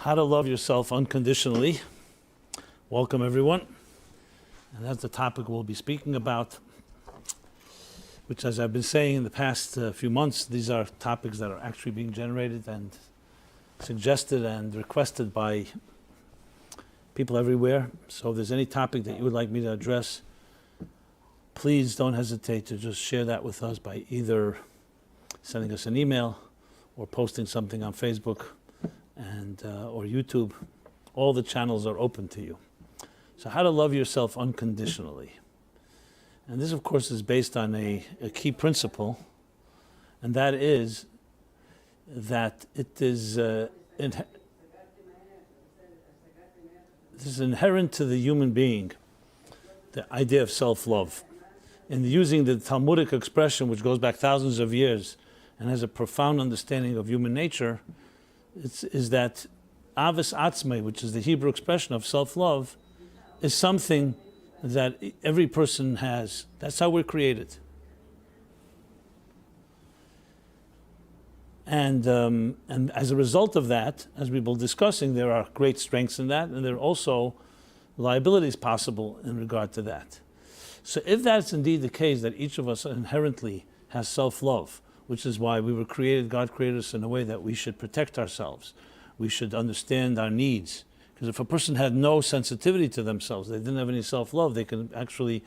How to love yourself unconditionally. Welcome, everyone. And that's the topic we'll be speaking about, which, as I've been saying in the past few months, these are topics that are actually being generated and suggested and requested by people everywhere. So if there's any topic that you would like me to address, please don't hesitate to just share that with us by either sending us an email or posting something on Facebook and or YouTube. All the channels are open to you. So how to love yourself unconditionally. And this, of course, is based on a key principle, and that is that it is inherent to the human being, the idea of self-love. In using the Talmudic expression, which goes back thousands of years and has a profound understanding of human nature, is that Avas Atzmei, which is the Hebrew expression of self-love, is something that every person has. That's how we're created. And as a result of that, as we were discussing, there are great strengths in that, and there are also liabilities possible in regard to that. So if that's indeed the case, that each of us inherently has self-love, which is why we were created, God created us in a way that we should protect ourselves. We should understand our needs. Because if a person had no sensitivity to themselves, they didn't have any self-love, they can actually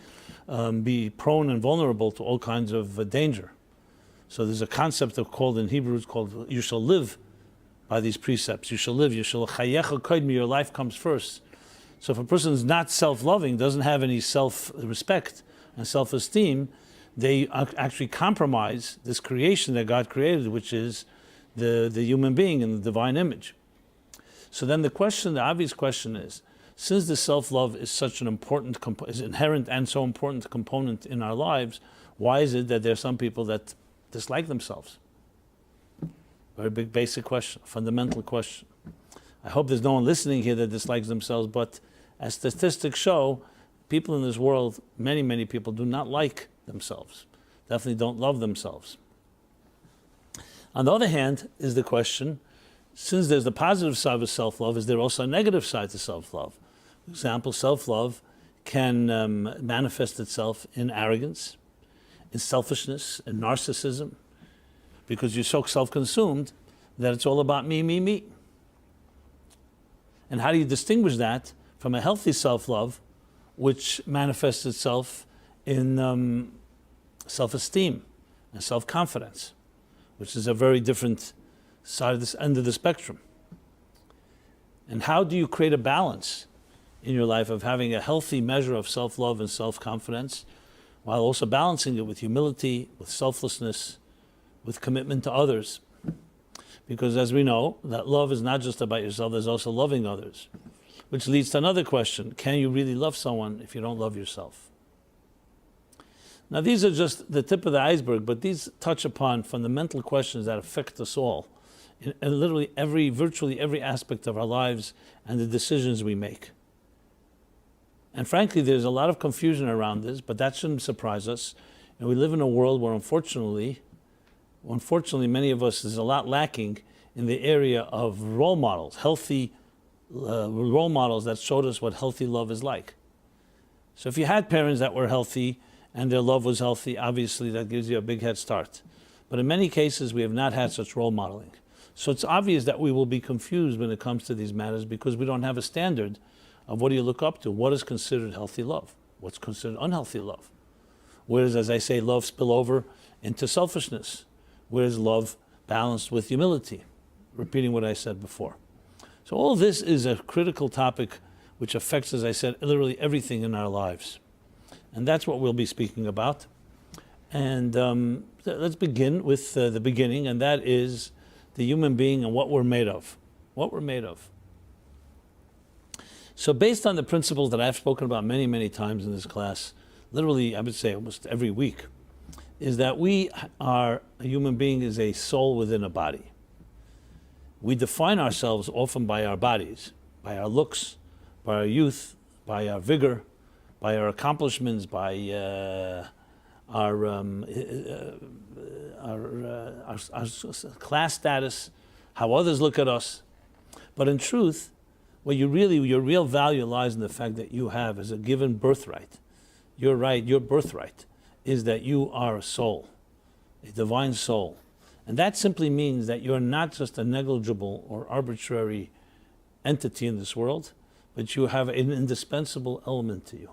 be prone and vulnerable to all kinds of danger. So there's a concept called in Hebrew, it's called, you shall live by these precepts. You shall live, you shall chayecha kodmi, your life comes first. So if a person is not self-loving, doesn't have any self-respect and self-esteem, they actually compromise this creation that God created, which is the human being in the divine image. So then the obvious question is, since the self-love is such an important, is inherent and so important component in our lives, why is it that there are some people that dislike themselves? Very big, basic question, fundamental question. I hope there's no one listening here that dislikes themselves, but as statistics show, people in this world, many, many people do not like themselves, definitely don't love themselves. On the other hand, is the question, since there's the positive side of self-love, is there also a negative side to self-love? For example, self-love can manifest itself in arrogance, in selfishness, in narcissism, because you're so self-consumed that it's all about me, me, me. And how do you distinguish that from a healthy self-love, which manifests itself in self-esteem and self-confidence, which is a very different side of this end of the spectrum? And how do you create a balance in your life of having a healthy measure of self-love and self-confidence, while also balancing it with humility, with selflessness, with commitment to others? Because as we know, that love is not just about yourself, there's also loving others. Which leads to another question, can you really love someone if you don't love yourself? Now these are just the tip of the iceberg, but these touch upon fundamental questions that affect us all in literally virtually every aspect of our lives and the decisions we make. And frankly, there's a lot of confusion around this, but that shouldn't surprise us. And we live in a world where unfortunately many of us, there's a lot lacking in the area of role models, healthy role models that showed us what healthy love is like. So if you had parents that were healthy and their love was healthy, obviously that gives you a big head start. But in many cases, we have not had such role modeling. So it's obvious that we will be confused when it comes to these matters because we don't have a standard of what do you look up to? What is considered healthy love? What's considered unhealthy love? Where does, as I say, love spill over into selfishness? Where is love balanced with humility? Repeating what I said before. So all this is a critical topic which affects, as I said, literally everything in our lives. And that's what we'll be speaking about. And let's begin with the beginning, and that is the human being and what we're made of. What we're made of. So based on the principles that I've spoken about many, many times in this class, literally I would say almost every week, is that a human being is a soul within a body. We define ourselves often by our bodies, by our looks, by our youth, by our vigor, by our accomplishments, by our class status, how others look at us. But in truth, your real value lies in the fact that you have as a given birthright. Your birthright is that you are a soul, a divine soul. And that simply means that you're not just a negligible or arbitrary entity in this world, but you have an indispensable element to you.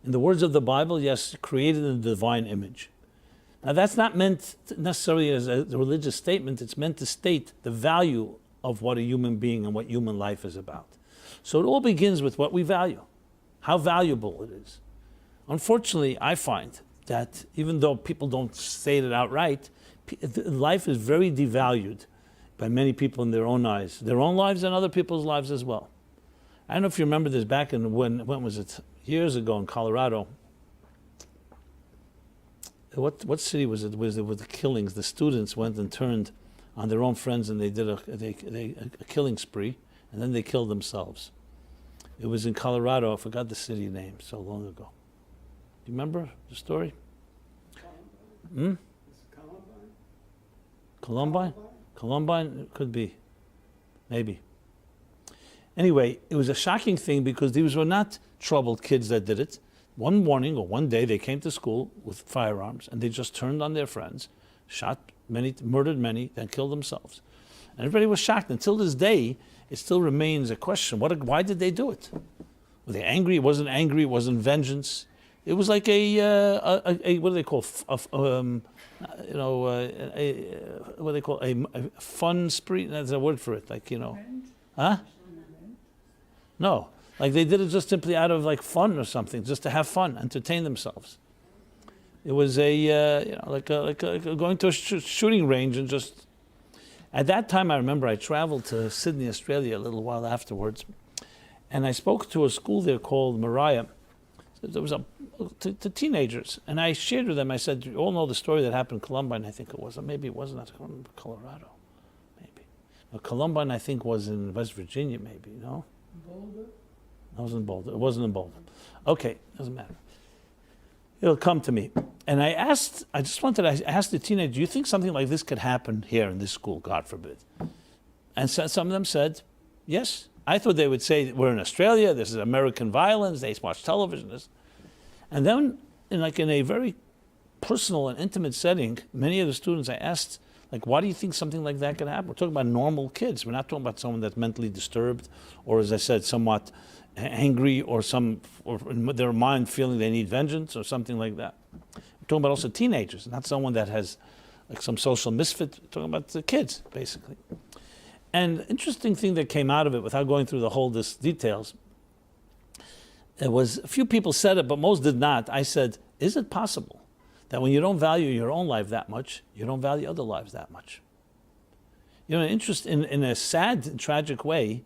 In the words of the Bible, yes, created in the divine image. Now that's not meant necessarily as a religious statement, it's meant to state the value of what a human being and what human life is about. So it all begins with what we value, how valuable it is. Unfortunately, I find that even though people don't say it outright, life is very devalued by many people in their own eyes, their own lives and other people's lives as well. I don't know if you remember this back in, when was it? Years ago in Colorado. What city was it? Was it with the killings? The students went and turned on their own friends and they did a killing spree, and then they killed themselves. It was in Colorado. I forgot the city name so long ago. Do you remember the story? Columbine? Columbine? Columbine? It could be. Maybe. Anyway, it was a shocking thing because these were not troubled kids that did it. One morning or one day they came to school with firearms and they just turned on their friends, shot many, murdered many, then killed themselves. And everybody was shocked. Until this day, it still remains a question. Why did they do it? Were they angry? It wasn't angry. It wasn't vengeance. It was like a what do they call? What do they call a fun spree? That's a word for it. Like, huh? No, like they did it just simply out of like fun or something, just to have fun, entertain themselves. It was like going to a shooting range and just. At that time, I remember I traveled to Sydney, Australia, a little while afterwards, and I spoke to a school there called Mariah. There was to teenagers, and I shared with them. I said, "You all know the story that happened in Columbine. I think it was, or maybe it wasn't. I can't remember, Colorado, maybe. No, Columbine, I think, was in West Virginia, maybe. No, Boulder. That was in Boulder. It wasn't in Boulder. Okay, doesn't matter. It'll come to me." And I asked the teenager, "Do you think something like this could happen here in this school? God forbid." And so, some of them said, "Yes." I thought they would say, "We're in Australia, this is American violence, they watch television." And then, in a very personal and intimate setting, many of the students I asked, like, why do you think something like that could happen? We're talking about normal kids. We're not talking about someone that's mentally disturbed, or as I said, somewhat angry, or in their mind feeling they need vengeance, or something like that. We're talking about also teenagers, not someone that has like some social misfit. We're talking about the kids, basically. And interesting thing that came out of it, without going through the whole details, it was a few people said it, but most did not. I said, is it possible that when you don't value your own life that much, you don't value other lives that much? In a sad and tragic way,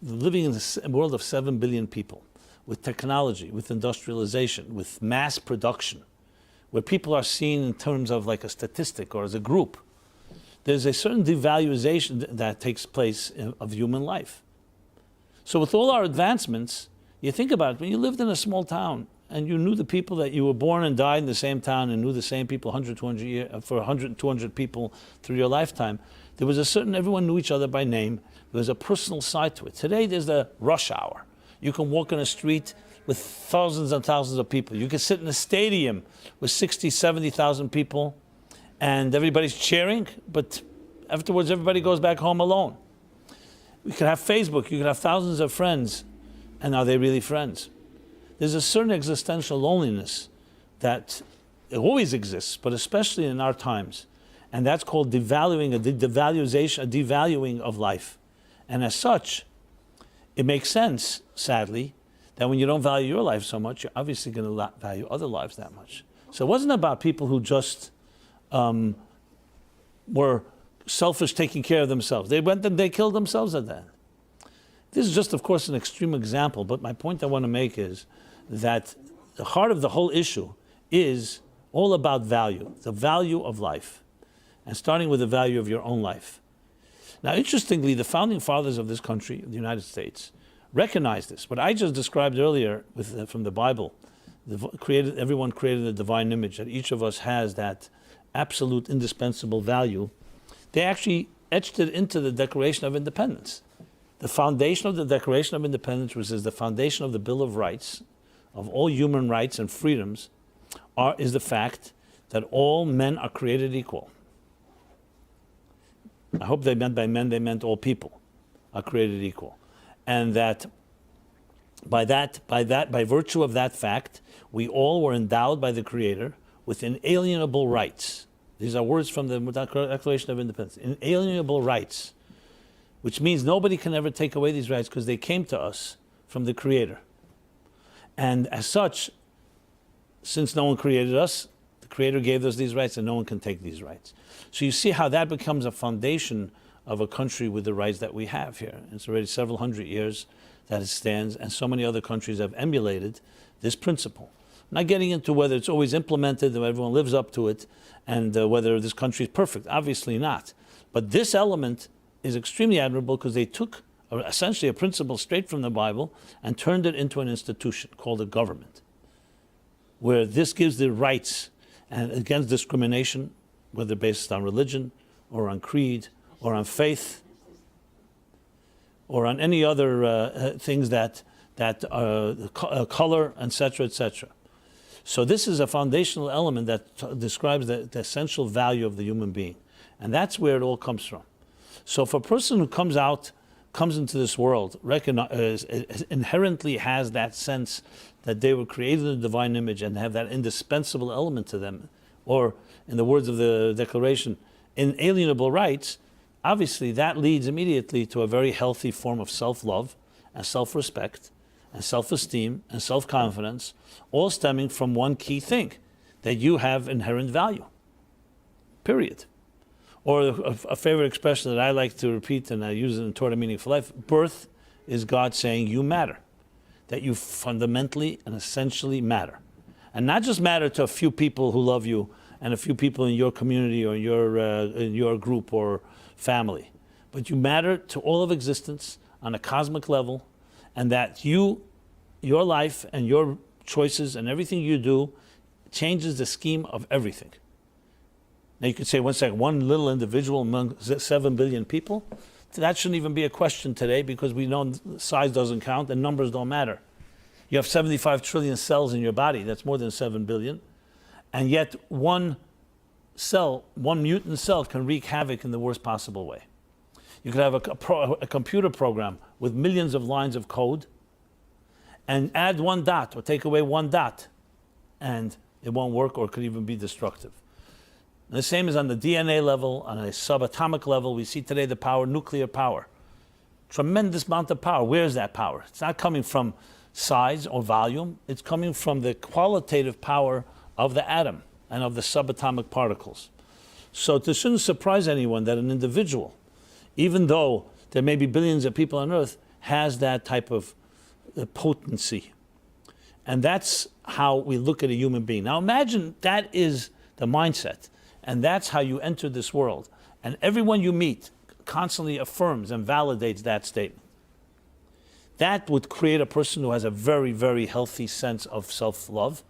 living in a world of 7 billion people, with technology, with industrialization, with mass production, where people are seen in terms of like a statistic or as a group, there's a certain devaluation that takes place of human life. So with all our advancements, you think about it, when you lived in a small town and you knew the people that you were born and died in the same town and knew the same people 100, 200 years, for 100, 200 people through your lifetime, there was everyone knew each other by name. There was a personal side to it. Today there's the rush hour. You can walk in a street with thousands and thousands of people. You can sit in a stadium with 60, 70,000 people, and everybody's cheering, but afterwards everybody goes back home alone. You can have Facebook, you can have thousands of friends, and are they really friends? There's a certain existential loneliness that always exists, but especially in our times, and that's called devaluing of life. And as such, it makes sense, sadly, that when you don't value your life so much, you're obviously going to value other lives that much. So it wasn't about people who just were selfish, taking care of themselves. They went and they killed themselves at that. This is just, of course, an extreme example, but my point I want to make is that the heart of the whole issue is all about value, the value of life, and starting with the value of your own life. Now, interestingly, the founding fathers of this country, the United States, recognized this. What I just described earlier from the Bible, everyone created a divine image, that each of us has that absolute indispensable value. They actually etched it into the Declaration of Independence. The foundation of the Declaration of Independence, which is the foundation of the Bill of Rights, of all human rights and freedoms, is the fact that all men are created equal. I hope they meant by men, they meant all people are created equal. And that by virtue of that fact, we all were endowed by the Creator with inalienable rights. These are words from the Declaration of Independence. Inalienable rights, which means nobody can ever take away these rights because they came to us from the Creator. And as such, since no one created us, the Creator gave us these rights and no one can take these rights. So you see how that becomes a foundation of a country with the rights that we have here. It's already several hundred years that it stands, and so many other countries have emulated this principle. I'm not getting into whether it's always implemented and everyone lives up to it, and whether this country is perfect. Obviously not. But this element is extremely admirable because they took essentially a principle straight from the Bible and turned it into an institution called a government, where this gives the rights and against discrimination, whether based on religion or on creed or on faith or on any other things that color, etc., etc. So this is a foundational element that describes the essential value of the human being. And that's where it all comes from. So if a person who comes into this world, inherently has that sense that they were created in the divine image and have that indispensable element to them, or in the words of the Declaration, inalienable rights, obviously that leads immediately to a very healthy form of self-love and self-respect and self-esteem and self-confidence, all stemming from one key thing, that you have inherent value, period. Or a favorite expression that I like to repeat, and I use it in Torah Meaning for Life, birth is God saying you matter, that you fundamentally and essentially matter. And not just matter to a few people who love you and a few people in your community or in your group or family, but you matter to all of existence on a cosmic level, and that your life and your choices and everything you do changes the scheme of everything. Now you could say, one little individual among 7 billion people, that shouldn't even be a question today because we know size doesn't count and numbers don't matter. You have 75 trillion cells in your body, that's more than 7 billion, and yet one mutant cell can wreak havoc in the worst possible way. You could have a computer program with millions of lines of code and add one dot or take away one dot, and it won't work or could even be destructive. And the same is on the DNA level, on a subatomic level. We see today the power, nuclear power. Tremendous amount of power. Where is that power? It's not coming from size or volume. It's coming from the qualitative power of the atom and of the subatomic particles. So it shouldn't surprise anyone that an individual, even though there may be billions of people on Earth, has that type of potency. And that's how we look at a human being. Now imagine that is the mindset, and that's how you enter this world. And everyone you meet constantly affirms and validates that statement. That would create a person who has a very, very healthy sense of self-love.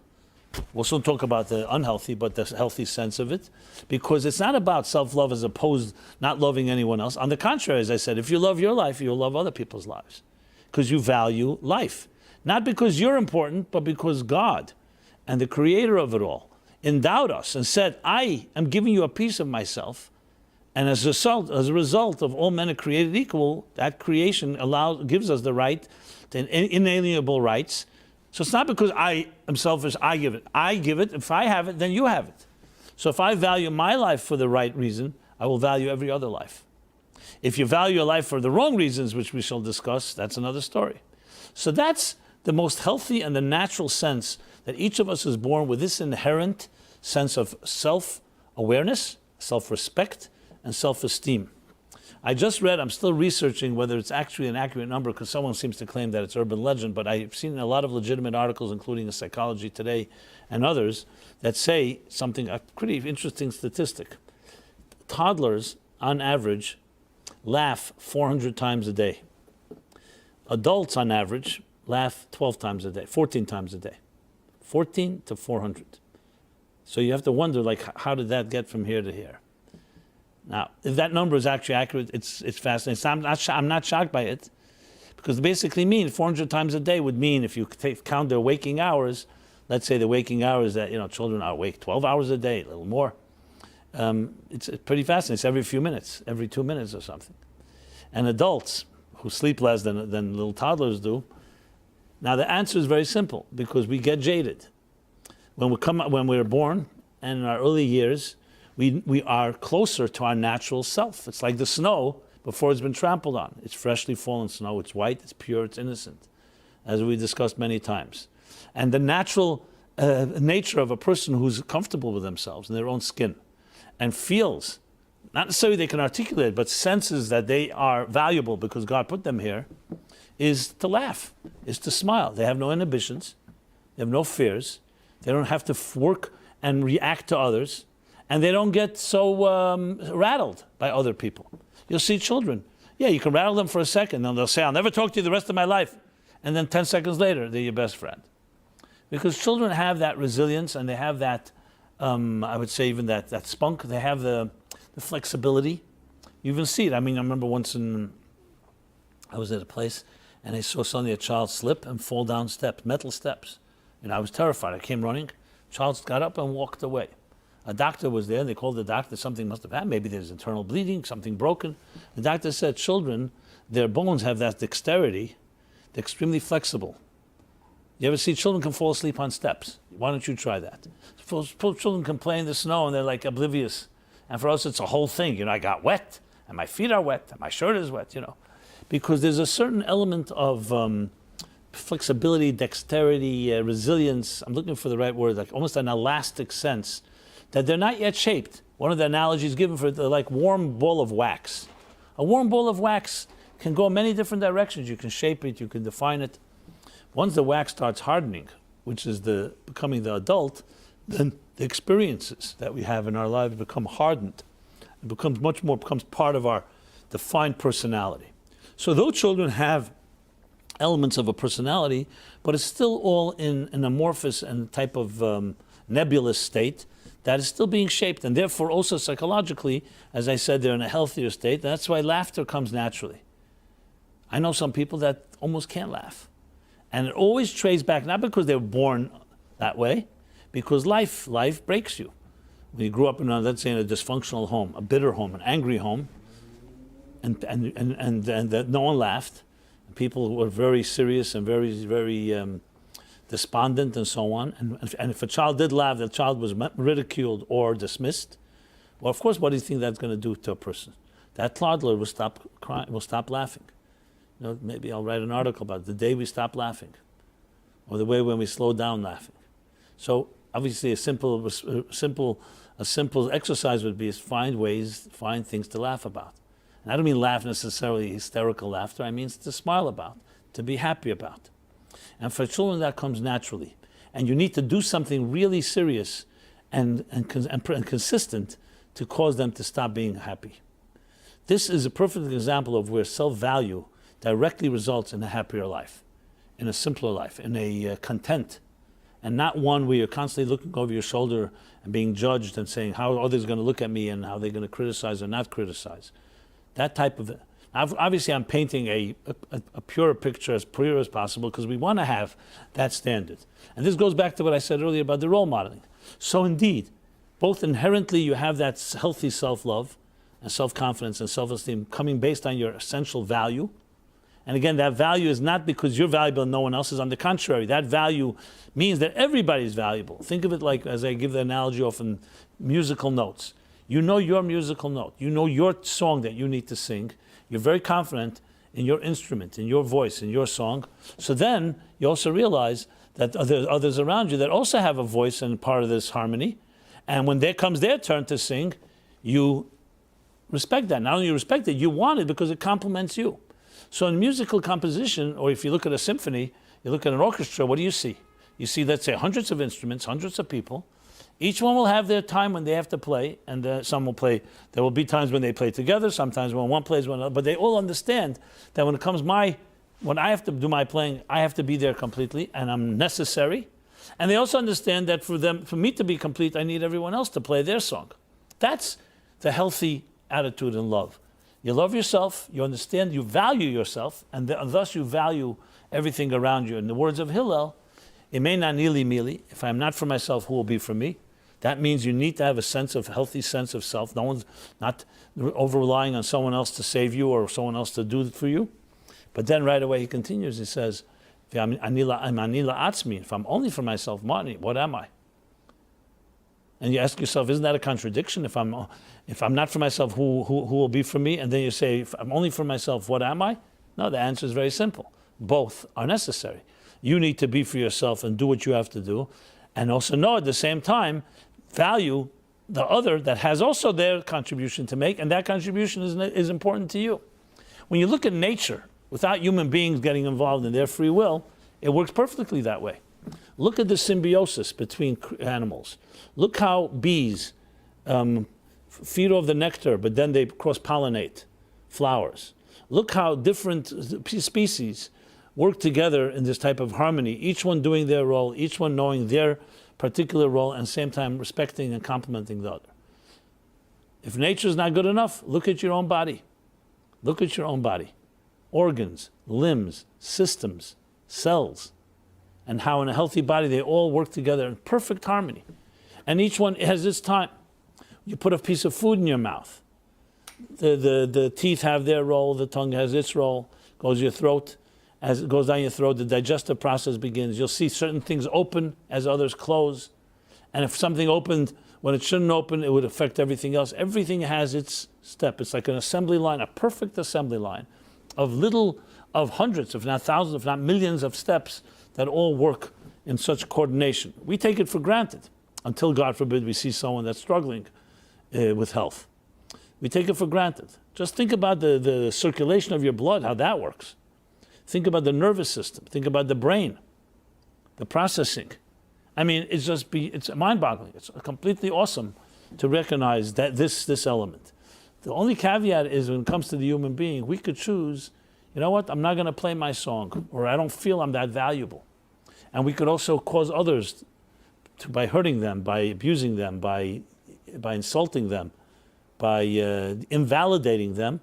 We'll soon talk about the unhealthy, but the healthy sense of it. Because it's not about self-love as opposed not loving anyone else. On the contrary, as I said, if you love your life, you'll love other people's lives. Because you value life. Not because you're important, but because God and the creator of it all endowed us and said, I am giving you a piece of myself. And as a result of all men are created equal, that creation gives us the right to inalienable rights. So it's not because I am selfish, I give it. I give it. If I have it, then you have it. So if I value my life for the right reason, I will value every other life. If you value your life for the wrong reasons, which we shall discuss, that's another story. So that's the most healthy and the natural sense that each of us is born with, this inherent sense of self-awareness, self-respect, and self-esteem. I just read, I'm still researching whether it's actually an accurate number because someone seems to claim that it's urban legend, but I've seen a lot of legitimate articles, including in Psychology Today and others, that say something, a pretty interesting statistic. Toddlers, on average, laugh 400 times a day. Adults, on average, laugh 12 times a day, 14 times a day. 14 to 400. So you have to wonder, how did that get from here to here? Now, if that number is actually accurate, it's fascinating. I'm not shocked by it Because basically 400 times a day would mean, if you count their waking hours, let's say the waking hours that, children are awake 12 hours a day, a little more. It's pretty fascinating. It's every few minutes, every 2 minutes or something. And adults who sleep less than little toddlers do. Now the answer is very simple, because we get jaded. When we're born and in our early years, we are closer to our natural self. It's like the snow before it's been trampled on. It's freshly fallen snow, it's white, it's pure, it's innocent, as we discussed many times. And the natural nature of a person who's comfortable with themselves in their own skin and feels, not necessarily they can articulate, but senses that they are valuable because God put them here, is to laugh, is to smile. They have no inhibitions, they have no fears, they don't have to work and react to others, and they don't get so rattled by other people. You'll see children, you can rattle them for a second, and they'll say, I'll never talk to you the rest of my life. And then 10 seconds later, they're your best friend. Because children have that resilience, and they have that, I would say even that spunk, they have the flexibility. You even see it. I remember once I was at a place, and I saw suddenly a child slip and fall down steps, metal steps. And I was terrified. I came running. Child got up and walked away. A doctor was there. They called the doctor. Something must have happened. Maybe there's internal bleeding, something broken. The doctor said, children, their bones have that dexterity. They're extremely flexible. You ever see children can fall asleep on steps? Why don't you try that? Children can play in the snow and they're like oblivious. And for us, it's a whole thing. I got wet, and my feet are wet, and my shirt is wet, Because there's a certain element of flexibility, dexterity, resilience. I'm looking for the right word, like almost an elastic sense, that they're not yet shaped. One of the analogies given for the like warm ball of wax. A warm ball of wax can go in many different directions. You can shape it, you can define it. Once the wax starts hardening, which is becoming the adult, then the experiences that we have in our lives become hardened. It becomes part of our defined personality. So though children have elements of a personality, but it's still all in an amorphous and type of nebulous state that is still being shaped, and therefore also psychologically, as I said, they're in a healthier state. That's why laughter comes naturally. I know some people that almost can't laugh. And it always traces back, not because they were born that way, because life breaks you. When you grew up in, let's say, in a dysfunctional home, a bitter home, an angry home, and that no one laughed, people were very serious and very despondent and so on. And if a child did laugh, the child was ridiculed or dismissed. Well, of course, what do you think that's going to do to a person? That toddler will stop crying, will stop laughing. Maybe I'll write an article about the day we stop laughing, or the way when we slow down laughing. So obviously, a simple exercise would be find things to laugh about. And I don't mean laugh necessarily hysterical laughter. I mean to smile about, to be happy about. And for children, that comes naturally. And you need to do something really serious and consistent to cause them to stop being happy. This is a perfect example of where self-value directly results in a happier life, in a simpler life, in a content, and not one where you're constantly looking over your shoulder and being judged and saying how are others going to look at me and how they're going to criticize or not criticize. That type of, obviously I'm painting a pure picture, as pure as possible, because we want to have that standard. And this goes back to what I said earlier about the role modeling. So indeed, both inherently you have that healthy self-love and self-confidence and self-esteem coming based on your essential value. And again, that value is not because you're valuable and no one else is. On the contrary, that value means that everybody's valuable. Think of it like, as I give the analogy often, musical notes. You know your musical note. You know your song that you need to sing. You're very confident in your instrument, in your voice, in your song. So then you also realize that there are others around you that also have a voice and part of this harmony. And when there comes their turn to sing, you respect that. Not only you respect it, you want it because it complements you. So in musical composition, or if you look at a symphony, you look at an orchestra, what do you see? You see, let's say, hundreds of instruments, hundreds of people. Each one will have their time when they have to play, and some will play. There will be times when they play together, sometimes when one plays one another, but they all understand that when it comes when I have to do my playing, I have to be there completely, and I'm necessary. And they also understand that for me to be complete, I need everyone else to play their song. That's the healthy attitude in love. You love yourself, you understand, you value yourself, and thus you value everything around you. In the words of Hillel, Imena nili mili, if I am not for myself, who will be for me? That means you need to have a healthy sense of self. No one's not over-relying on someone else to save you or someone else to do it for you. But then right away he continues, he says, if I'm only for myself, what am I? And you ask yourself, isn't that a contradiction? If I'm not for myself, who will be for me? And then you say, if I'm only for myself, what am I? No, the answer is very simple. Both are necessary. You need to be for yourself and do what you have to do, and also know at the same time, value the other that has also their contribution to make, and that contribution is important to you. When you look at nature, without human beings getting involved in their free will, it works perfectly that way. Look at the symbiosis between animals. Look how bees feed off the nectar, but then they cross-pollinate flowers. Look how different species work together in this type of harmony, each one doing their role, each one knowing their particular role, and at the same time respecting and complementing the other. If nature is not good enough, look at your own body. Look at your own body. Organs, limbs, systems, cells, and how in a healthy body they all work together in perfect harmony. And each one has its time. You put a piece of food in your mouth. The teeth have their role, the tongue has its role, goes your throat. As it goes down your throat, the digestive process begins. You'll see certain things open as others close. And if something opened when it shouldn't open, it would affect everything else. Everything has its step. It's like an assembly line, a perfect assembly line of hundreds, if not thousands, if not millions of steps that all work in such coordination. We take it for granted until, God forbid, we see someone that's struggling with health. We take it for granted. Just think about the circulation of your blood, how that works. Think about the nervous system. Think about the brain, the processing. I mean, it's mind-boggling. It's completely awesome to recognize that this element. The only caveat is when it comes to the human being, we could choose, you know what, I'm not going to play my song, or I don't feel I'm that valuable. And we could also cause others by hurting them, by abusing them, by insulting them, by invalidating them,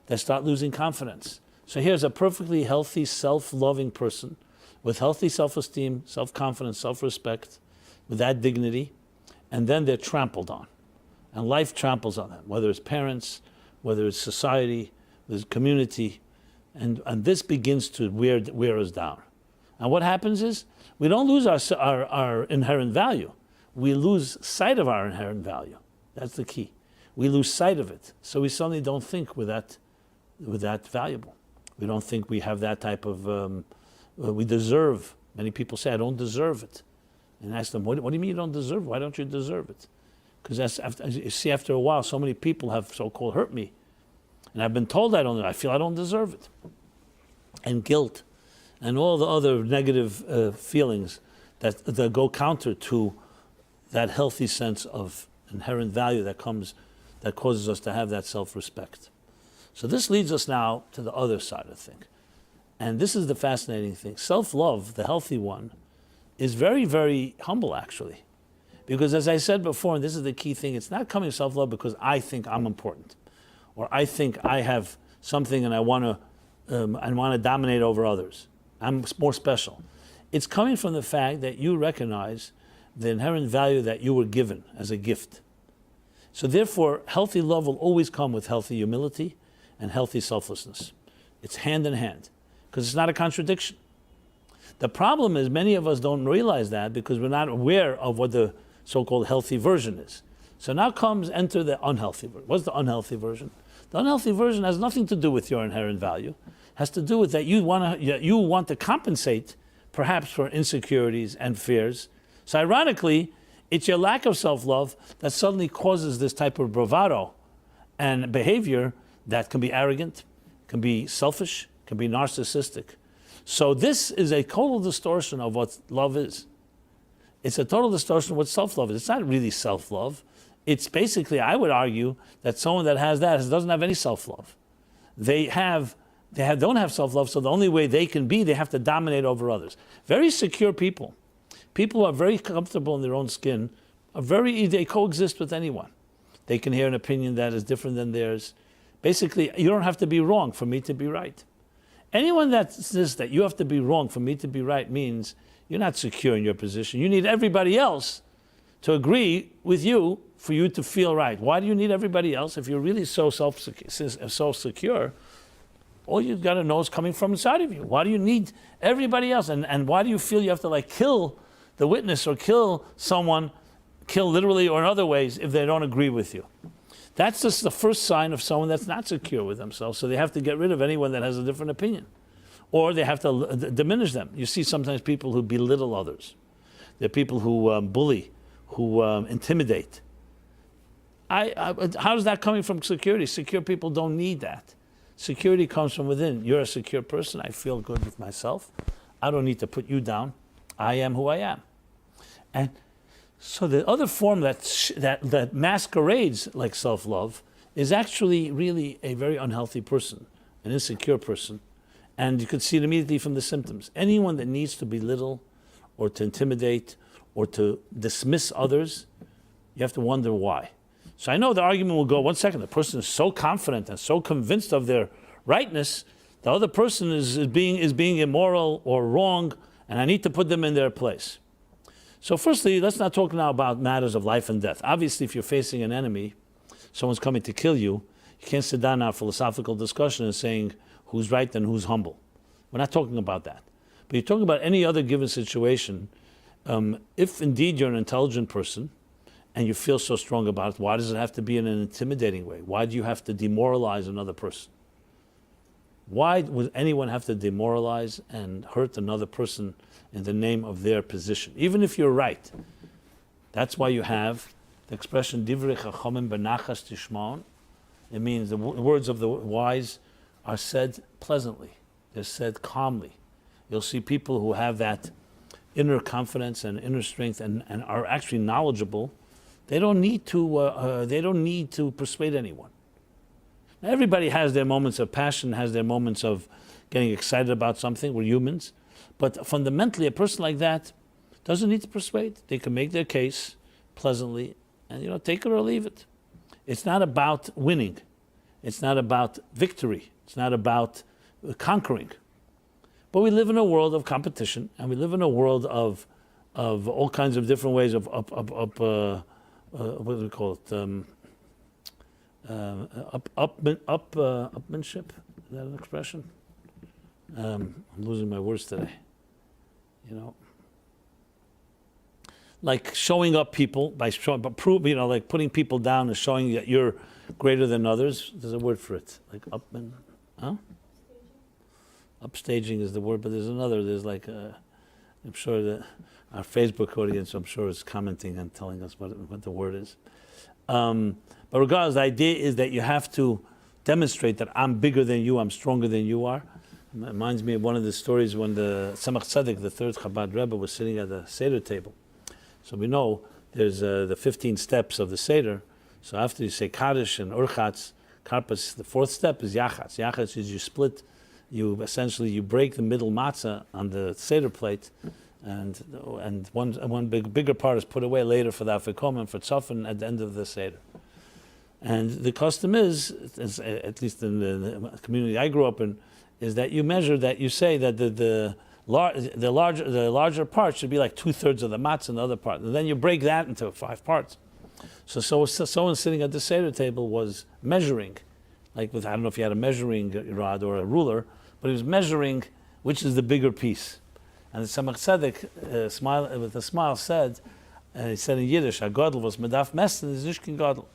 they start losing confidence. So here's a perfectly healthy, self-loving person with healthy self-esteem, self-confidence, self-respect, with that dignity, and then they're trampled on. And life tramples on them, whether it's parents, whether it's society, whether it's community, and this begins to wear us down. And what happens is, we don't lose our inherent value. We lose sight of our inherent value. That's the key. We lose sight of it. So we suddenly don't think we're that valuable. We don't think we have that type of, we deserve. Many people say, I don't deserve it. And I ask them, what do you mean you don't deserve it? Why don't you deserve it? Because you see, after a while, so many people have so-called hurt me. And I've been told I feel I don't deserve it. And guilt and all the other negative feelings that go counter to that healthy sense of inherent value that causes us to have that self-respect. So this leads us now to the other side of the thing. And this is the fascinating thing. Self-love, the healthy one, is very, very humble, actually. Because as I said before, and this is the key thing, it's not coming self-love because I think I'm important, or I think I have something and I want to dominate over others. I'm more special. It's coming from the fact that you recognize the inherent value that you were given as a gift. So therefore, healthy love will always come with healthy humility and healthy selflessness. It's hand in hand, because it's not a contradiction. The problem is many of us don't realize that because we're not aware of what the so-called healthy version is. So now enter the unhealthy version. What's the unhealthy version? The unhealthy version has nothing to do with your inherent value. It has to do with that you want to compensate perhaps for insecurities and fears. So ironically, it's your lack of self-love that suddenly causes this type of bravado and behavior that can be arrogant, can be selfish, can be narcissistic. So this is a total distortion of what love is. It's a total distortion of what self-love is. It's not really self-love. It's basically, I would argue, that someone that has that doesn't have any self-love. They don't have self-love, so the only way they can be, they have to dominate over others. Very secure people who are very comfortable in their own skin, they coexist with anyone. They can hear an opinion that is different than theirs. Basically, you don't have to be wrong for me to be right. Anyone that says that you have to be wrong for me to be right means you're not secure in your position. You need everybody else to agree with you for you to feel right. Why do you need everybody else? If you're really so secure, all you've got to know is coming from inside of you. Why do you need everybody else? And why do you feel you have to kill the witness or kill someone, kill literally or in other ways, if they don't agree with you? That's just the first sign of someone that's not secure with themselves. So they have to get rid of anyone that has a different opinion. Or they have to diminish them. You see sometimes people who belittle others. There are people who bully, who intimidate. How is that coming from security? Secure people don't need that. Security comes from within. You're a secure person. I feel good with myself. I don't need to put you down. I am who I am. And so the other form that masquerades like self-love is actually really a very unhealthy person, an insecure person. And you can see it immediately from the symptoms. Anyone that needs to belittle or to intimidate or to dismiss others, you have to wonder why. So I know the argument will go, one second, the person is so confident and so convinced of their rightness, the other person is being immoral or wrong, and I need to put them in their place. So firstly, let's not talk now about matters of life and death. Obviously, if you're facing an enemy, someone's coming to kill you, you can't sit down now philosophical discussion and saying who's right and who's humble. We're not talking about that. But you're talking about any other given situation. If indeed you're an intelligent person and you feel so strong about it, why does it have to be in an intimidating way? Why do you have to demoralize another person? Why would anyone have to demoralize and hurt another person in the name of their position? Even if you're right. That's why you have the expression divrei chachamim benachas tishmaon. It means the words of the wise are said pleasantly. They're said calmly. You'll see people who have that inner confidence and inner strength and are actually knowledgeable. They don't need to persuade anyone. Now, everybody has their moments of passion, has their moments of getting excited about something. We're humans. But fundamentally, a person like that doesn't need to persuade. They can make their case pleasantly and, take it or leave it. It's not about winning. It's not about victory. It's not about conquering. But we live in a world of competition, and we live in a world of all kinds of different ways of what do we call it? Upmanship. Is that an expression? I'm losing my words today. Like showing up people by like putting people down and showing that you're greater than others. There's a word for it, like upstaging is the word, but there's another. There's I'm sure that our Facebook audience, I'm sure, is commenting and telling us what the word is. But regardless, the idea is that you have to demonstrate that I'm bigger than you, I'm stronger than you are. It reminds me of one of the stories when the Tzemach Tzedek, the third Chabad Rebbe, was sitting at the Seder table. So we know there's the 15 steps of the Seder. So after you say Kaddish and Urchatz, Karpas, the fourth step is Yachatz. Yachatz is you split, you break the middle matzah on the Seder plate, and one bigger part is put away later for the Afikomen, for Tzofan at the end of the Seder. And the custom is, at least in the community I grew up in, is that you measure that, you say that the larger part should be like 2/3 of the matzah and the other part. And then you break that into 5 parts. So someone sitting at the Seder table was measuring, like I don't know if he had a measuring rod or a ruler, but he was measuring which is the bigger piece. And the Tzemach Tzedek, with a smile, said, he said in Yiddish, "A Godel was medaf messen is nicht kein Godel.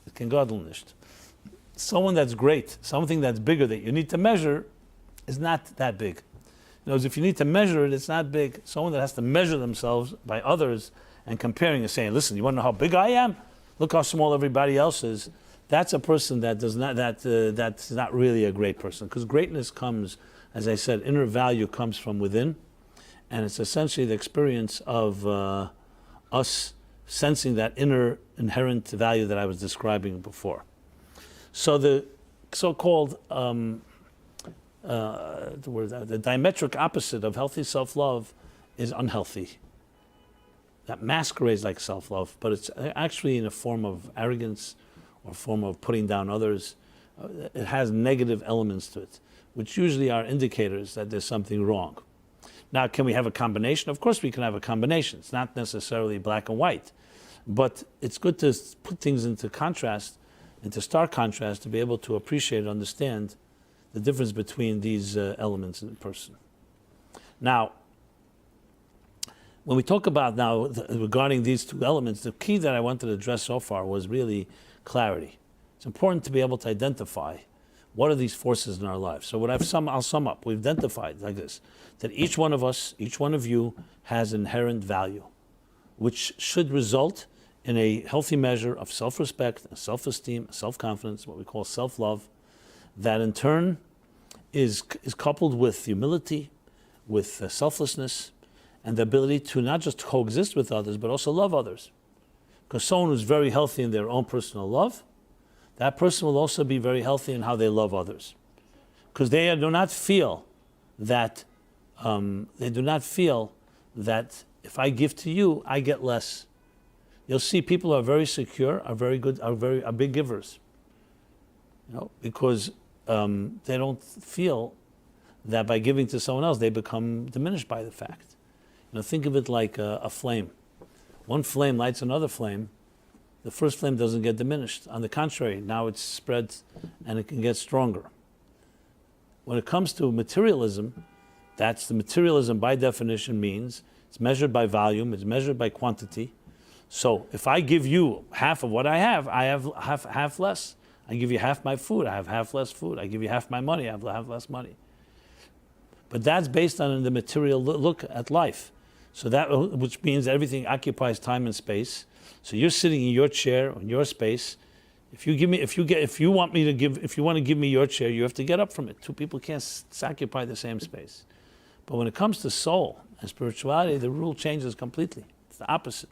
It can Godel nicht." Someone that's great, something that's bigger that you need to measure, is not that big. In other words, if you need to measure it, it's not big. Someone that has to measure themselves by others and comparing and saying, "Listen, you want to know how big I am? Look how small everybody else is." That's a person that does not. That's not really a great person, because greatness comes, as I said, inner value comes from within, and it's essentially the experience of us sensing that inner inherent value that I was describing before. So the so-called the diametric opposite of healthy self-love is unhealthy. That masquerades like self-love, but it's actually in a form of arrogance or a form of putting down others, it has negative elements to it, which usually are indicators that there's something wrong. Now, can we have a combination? Of course we can have a combination. It's not necessarily black and white. But it's good to put things into contrast, into stark contrast, to be able to appreciate and understand the difference between these elements in a person. Now, when we talk about now regarding these two elements, the key that I wanted to address so far was really clarity. It's important to be able to identify what are these forces in our lives. So I'll sum up. We've identified like this, that each one of us, each one of you has inherent value, which should result in a healthy measure of self-respect, self-esteem, self-confidence, what we call self-love, that in turn is coupled with humility, with selflessness, and the ability to not just coexist with others, but also love others. Because someone who's very healthy in their own personal love, that person will also be very healthy in how they love others. Because they do not feel that if I give to you, I get less. You'll see people who are very secure, are very good, are big givers. Because they don't feel that by giving to someone else, they become diminished by the fact. Think of it like a flame. One flame lights another flame. The first flame doesn't get diminished. On the contrary, now it's spread and it can get stronger. When it comes to materialism, that's the materialism by definition means it's measured by volume, it's measured by quantity. So if I give you half of what I have half less. I give you half my food, I have half less food. I give you half my money, I have half less money. But that's based on the material look at life. So that, which means everything occupies time and space. So you're sitting in your chair, in your space. If you want to give me your chair, you have to get up from it. Two people can't occupy the same space. But when it comes to soul and spirituality, the rule changes completely. It's the opposite.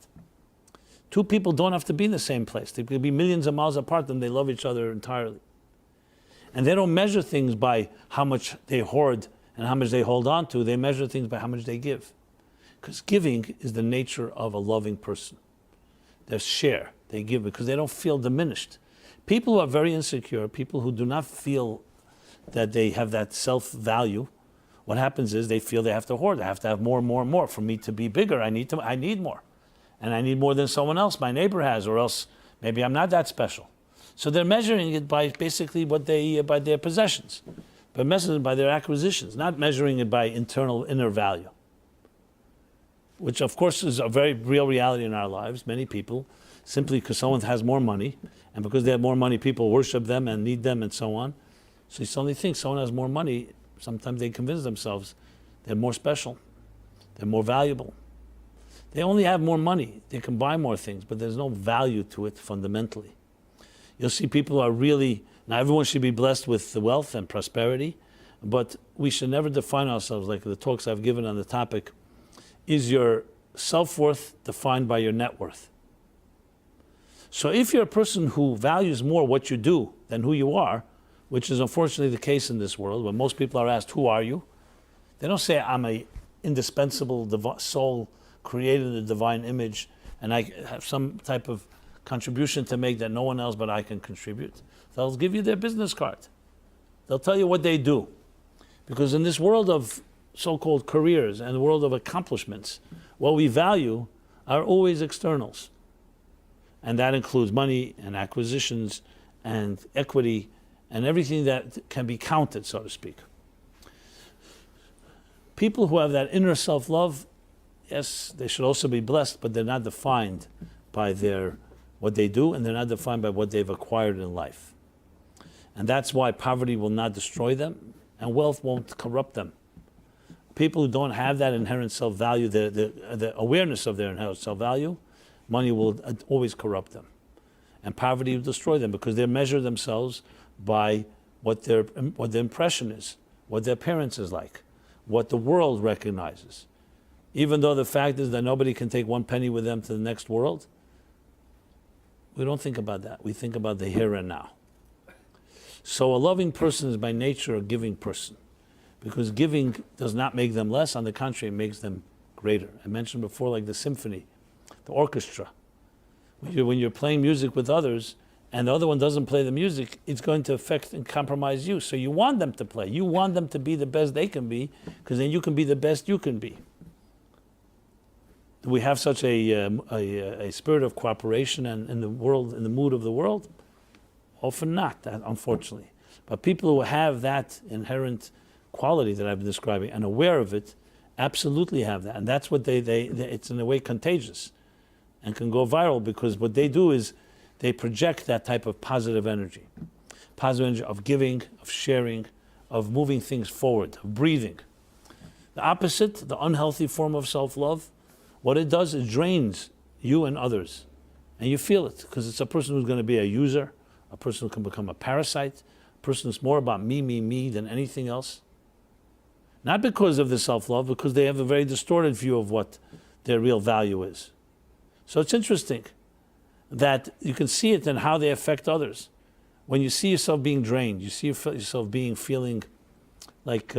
Two people don't have to be in the same place. They could be millions of miles apart and they love each other entirely. And they don't measure things by how much they hoard and how much they hold on to. They measure things by how much they give. Because giving is the nature of a loving person. They share, they give because they don't feel diminished. People who are very insecure, people who do not feel that they have that self-value, what happens is they feel they have to hoard. I have to have more and more and more. For me to be bigger, I need more. And I need more than someone else, my neighbor has, or else maybe I'm not that special. So they're measuring it by basically by their possessions, but measuring it by their acquisitions, not measuring it by inner value. Which of course is a very real reality in our lives. Many people, simply because someone has more money, and because they have more money, people worship them and need them and so on. So you suddenly think someone has more money, sometimes they convince themselves they're more special, they're more valuable. They only have more money, they can buy more things, but there's no value to it fundamentally. You'll see people who are really, now everyone should be blessed with the wealth and prosperity, but we should never define ourselves like the talks I've given on the topic. Is your self-worth defined by your net worth? So if you're a person who values more what you do than who you are, which is unfortunately the case in this world, when most people are asked, who are you? They don't say, I'm an indispensable soul created in the divine image, and I have some type of contribution to make that no one else but I can contribute. They'll give you their business card. They'll tell you what they do. Because in this world of so-called careers and the world of accomplishments, what we value are always externals. And that includes money and acquisitions and equity and everything that can be counted, so to speak. People who have that inner self-love, yes, they should also be blessed, but they're not defined by what they do, and they're not defined by what they've acquired in life. And that's why poverty will not destroy them, and wealth won't corrupt them. People who don't have that inherent self-value, the awareness of their inherent self-value, money will always corrupt them. And poverty will destroy them because they measure themselves by what their impression is, what their appearance is like, what the world recognizes. Even though the fact is that nobody can take one penny with them to the next world, we don't think about that. We think about the here and now. So a loving person is by nature a giving person, because giving does not make them less. On the contrary, it makes them greater. I mentioned before, like the symphony, the orchestra. When you're playing music with others, and the other one doesn't play the music, it's going to affect and compromise you. So you want them to play. You want them to be the best they can be, because then you can be the best you can be. Do we have such a spirit of cooperation and in the world, in the mood of the world? Often not, unfortunately. But people who have that inherent quality that I've been describing and aware of it, absolutely have that. And that's what it's in a way contagious and can go viral, because what they do is they project that type of positive energy of giving, of sharing, of moving things forward, of breathing. The opposite, the unhealthy form of self-love, what it does, it drains you and others. And you feel it, because it's a person who's going to be a user, a person who can become a parasite, a person who's more about me than anything else. Not because of the self-love, because they have a very distorted view of what their real value is. So it's interesting that you can see it in how they affect others. When you see yourself being drained, you see yourself feeling like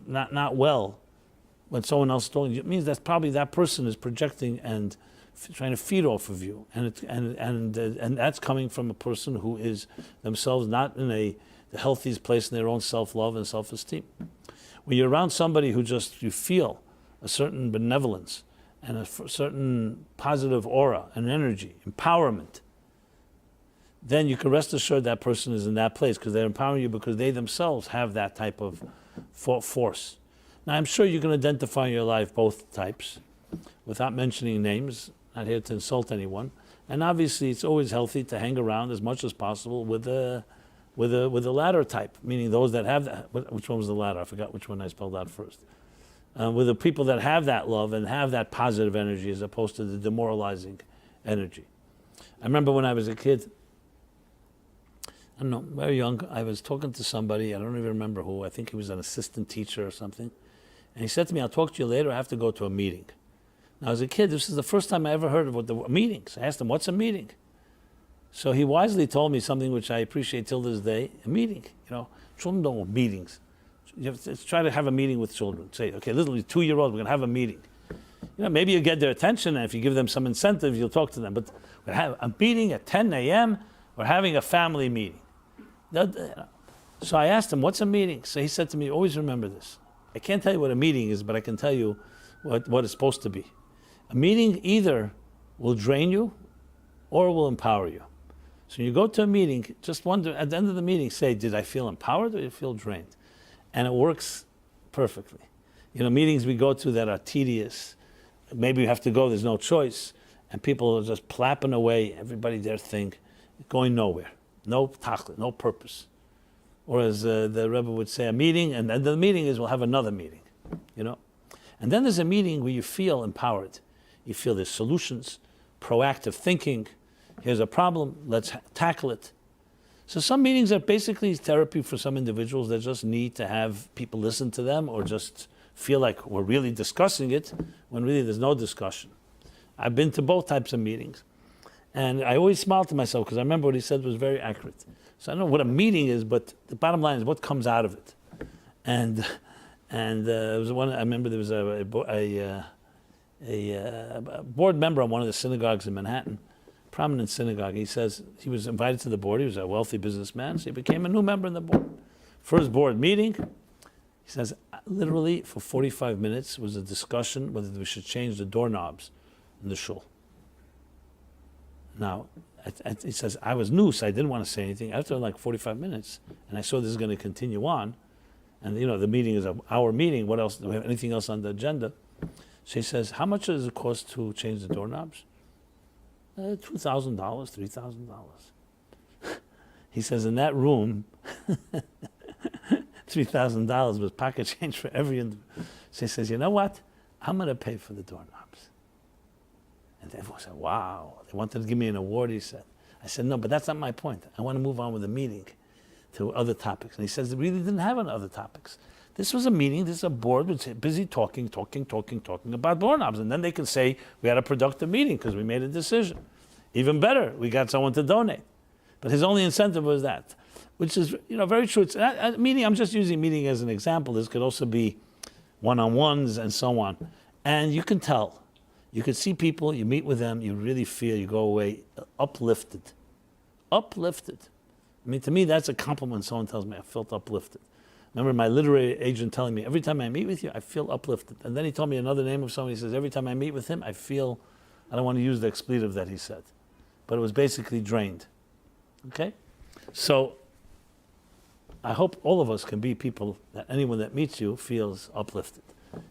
not well, when someone else is talking, it means that probably that person is projecting and trying to feed off of you, and that's coming from a person who is themselves not in the healthiest place in their own self-love and self-esteem. When you're around somebody who you feel a certain benevolence and a certain positive aura and energy, empowerment, then you can rest assured that person is in that place, because they're empowering you because they themselves have that type of force. Now, I'm sure you can identify in your life both types without mentioning names, not here to insult anyone. And obviously, it's always healthy to hang around as much as possible with the latter type, meaning those that have that. Which one was the latter? I forgot which one I spelled out first. With the people that have that love and have that positive energy, as opposed to the demoralizing energy. I remember when I was a kid, I don't know, very young, I was talking to somebody, I don't even remember who, I think he was an assistant teacher or something, and he said to me, I'll talk to you later, I have to go to a meeting. Now, as a kid, this is the first time I ever heard about the meetings. I asked him, what's a meeting? So he wisely told me something which I appreciate till this day, a meeting. Children don't want meetings. You have to try to have a meeting with children. Say, okay, literally 2-year-olds, we're going to have a meeting. Maybe you get their attention, and if you give them some incentive, you'll talk to them. But we're having a meeting at 10 a.m., we're having a family meeting. So I asked him, what's a meeting? So he said to me, always remember this. I can't tell you what a meeting is, but I can tell you what it's supposed to be. A meeting either will drain you or will empower you. So when you go to a meeting, just wonder, at the end of the meeting, say, did I feel empowered or did I feel drained? And it works perfectly. Meetings we go to that are tedious, maybe you have to go, there's no choice, and people are just plapping away, everybody their thing, going nowhere. No tachlit, no purpose. Or as the Rebbe would say, a meeting, and then the meeting is we'll have another meeting, And then there's a meeting where you feel empowered. You feel there's solutions, proactive thinking. Here's a problem, let's tackle it. So some meetings are basically therapy for some individuals that just need to have people listen to them, or just feel like we're really discussing it when really there's no discussion. I've been to both types of meetings. And I always smile to myself because I remember what he said was very accurate. So I don't know what a meeting is, but the bottom line is what comes out of it. And there was one, I remember there was a board member on one of the synagogues in Manhattan, prominent synagogue. He says he was invited to the board. He was a wealthy businessman, so he became a new member in the board. First board meeting, he says, literally for 45 minutes was a discussion whether we should change the doorknobs in the shul. Now, he says, I was new, so I didn't want to say anything. After like 45 minutes, and I saw this is going to continue on, and the meeting is an hour meeting, what else, do we have anything else on the agenda? So he says, how much does it cost to change the doorknobs? $2,000, $3,000. He says, in that room, $3,000 was pocket change for every individual. So he says, you know what? I'm going to pay for the doorknobs. And everyone said, wow. They wanted to give me an award, he said. I said, no, but that's not my point. I want to move on with the meeting to other topics. And he says, they really didn't have any other topics. This was a meeting, this is a board was busy talking about doorknobs. And then they can say, we had a productive meeting because we made a decision. Even better, we got someone to donate. But his only incentive was that, which is very true. It's a meeting, I'm just using meeting as an example. This could also be one-on-ones and so on. And you can tell. You can see people, you meet with them, you really feel, you go away uplifted, Uplifted. I mean, to me, that's a compliment when someone tells me I felt uplifted. Remember my literary agent telling me, every time I meet with you, I feel uplifted. And then he told me another name of someone. He says, every time I meet with him, I feel, I don't want to use the expletive that he said, but it was basically drained. Okay? So I hope all of us can be people that anyone that meets you feels uplifted,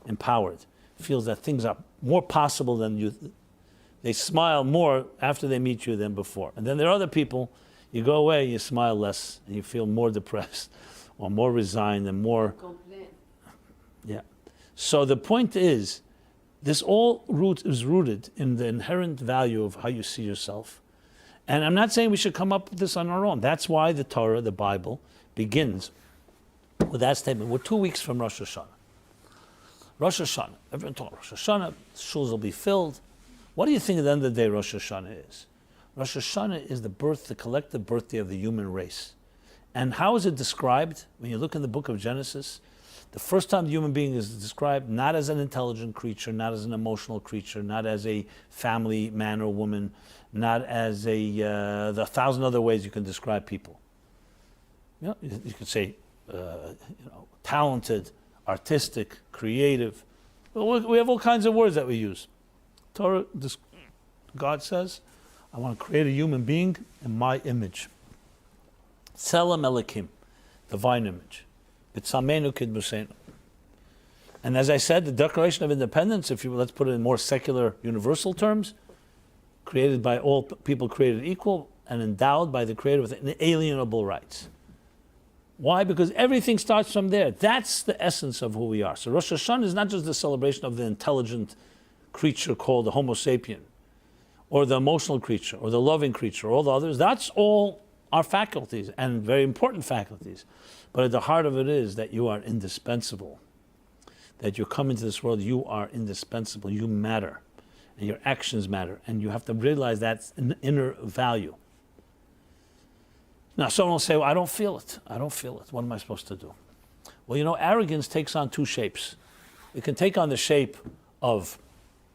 empowered, feels that things are more possible than you. They smile more after they meet you than before. And then there are other people, you go away, you smile less, and you feel more depressed, or more resigned, and more. Yeah. So the point is, this all is rooted in the inherent value of how you see yourself. And I'm not saying we should come up with this on our own. That's why the Torah, the Bible, begins with that statement. We're 2 weeks from Rosh Hashanah. Rosh Hashanah. Everyone talks Rosh Hashanah. Shuls will be filled. What do you think at the end of the day Rosh Hashanah is? Rosh Hashanah is the collective birthday of the human race. And how is it described? When you look in the book of Genesis, the first time the human being is described not as an intelligent creature, not as an emotional creature, not as a family man or woman, not as the 1,000 other ways you can describe people. You could say, talented, artistic, creative. Well, we have all kinds of words that we use. Torah, God says, I want to create a human being in my image. Tselem Elokim, divine image. B'tsamenu kidmusenu. And as I said, the Declaration of Independence, let's put it in more secular, universal terms, created by all people created equal and endowed by the Creator with inalienable rights. Why? Because everything starts from there. That's the essence of who we are. So Rosh Hashanah is not just the celebration of the intelligent creature called the Homo sapien, or the emotional creature, or the loving creature, or all the others. That's all our faculties, and very important faculties. But at the heart of it is that you are indispensable. That you come into this world, you are indispensable. You matter. And your actions matter. And you have to realize that's an inner value. Now, someone will say, well, I don't feel it. I don't feel it. What am I supposed to do? Well, arrogance takes on two shapes. It can take on the shape of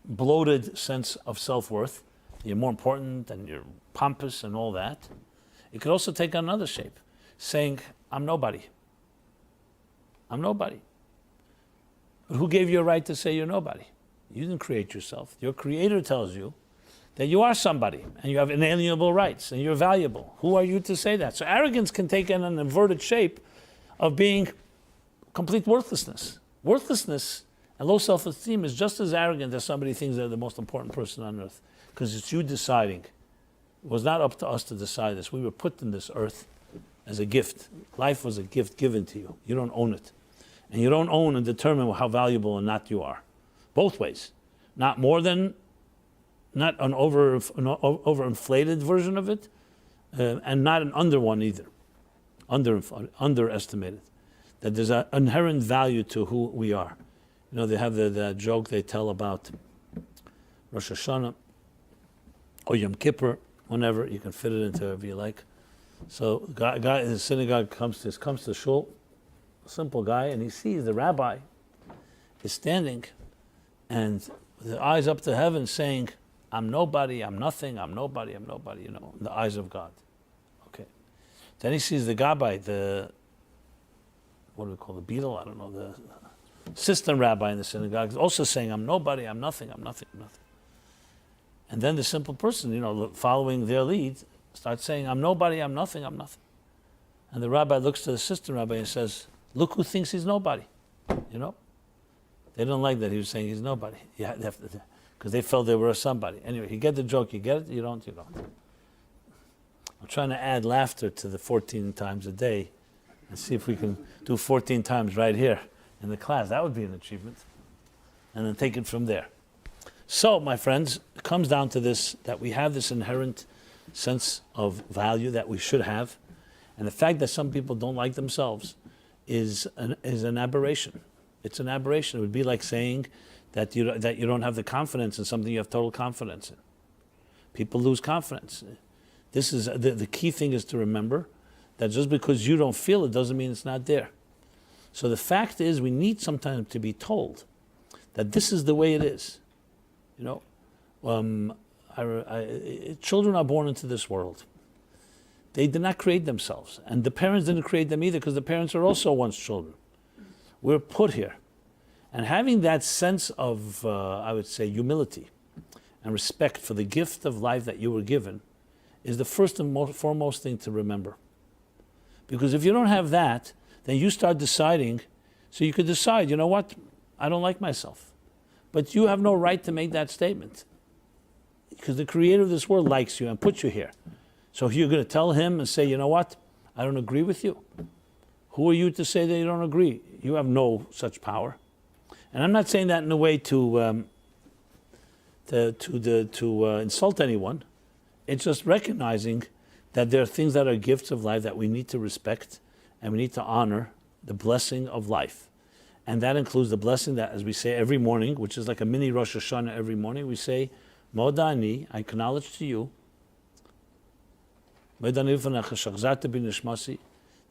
bloated sense of self-worth. You're more important and you're pompous and all that. It could also take on another shape, saying, I'm nobody. I'm nobody. But who gave you a right to say you're nobody? You didn't create yourself. Your Creator tells you that you are somebody and you have inalienable rights and you're valuable. Who are you to say that? So arrogance can take on an inverted shape of being complete worthlessness. Worthlessness and low self-esteem is just as arrogant as somebody thinks they're the most important person on earth, because it's you deciding. It was not up to us to decide this. We were put in this earth as a gift. Life was a gift given to you. You don't own it. And you don't own and determine how valuable or not you are. Both ways. Not more than, not an overinflated version of it, and not an under one either. Underestimated. That there's an inherent value to who we are. They have the joke they tell about Rosh Hashanah or Yom Kippur, whenever you can fit it into whatever you like. So a guy in the synagogue comes to shul, a simple guy, and he sees the rabbi is standing and with the eyes up to heaven saying, I'm nobody, I'm nothing, I'm nobody, in the eyes of God. Okay. Then he sees the gabbai, what do we call the beadle? I don't know, the assistant rabbi in the synagogue, also saying, I'm nobody, I'm nothing, I'm nothing, I'm nothing. And then the simple person, following their lead, starts saying, I'm nobody, I'm nothing, I'm nothing. And the rabbi looks to the assistant rabbi and says, look who thinks he's nobody. They don't like that he was saying he's nobody. Because they felt they were somebody. Anyway, you get the joke, you get it, you don't. I'm trying to add laughter to the 14 times a day and see if we can do 14 times right here in the class. That would be an achievement. And then take it from there. So, my friends, it comes down to this, that we have this inherent sense of value that we should have. And the fact that some people don't like themselves is an aberration. It's an aberration. It would be like saying that you don't have the confidence in something you have total confidence in. People lose confidence. This is the key thing is to remember that just because you don't feel it doesn't mean it's not there. So the fact is we need sometimes to be told that this is the way it is. Children are born into this world. They did not create themselves. And the parents didn't create them either, because the parents are also one's children. We're put here. And having that sense of, I would say, humility and respect for the gift of life that you were given is the first and foremost thing to remember. Because if you don't have that, then you start deciding, so you could decide, you know what, I don't like myself. But you have no right to make that statement. Because the creator of this world likes you and put you here. So if you're going to tell him and say, you know what, I don't agree with you. Who are you to say that you don't agree? You have no such power. And I'm not saying that in a way to insult anyone. It's just recognizing that there are things that are gifts of life that we need to respect and we need to honor the blessing of life. And that includes the blessing that, as we say every morning, which is like a mini Rosh Hashanah every morning, we say, Moda ani, I acknowledge to you, that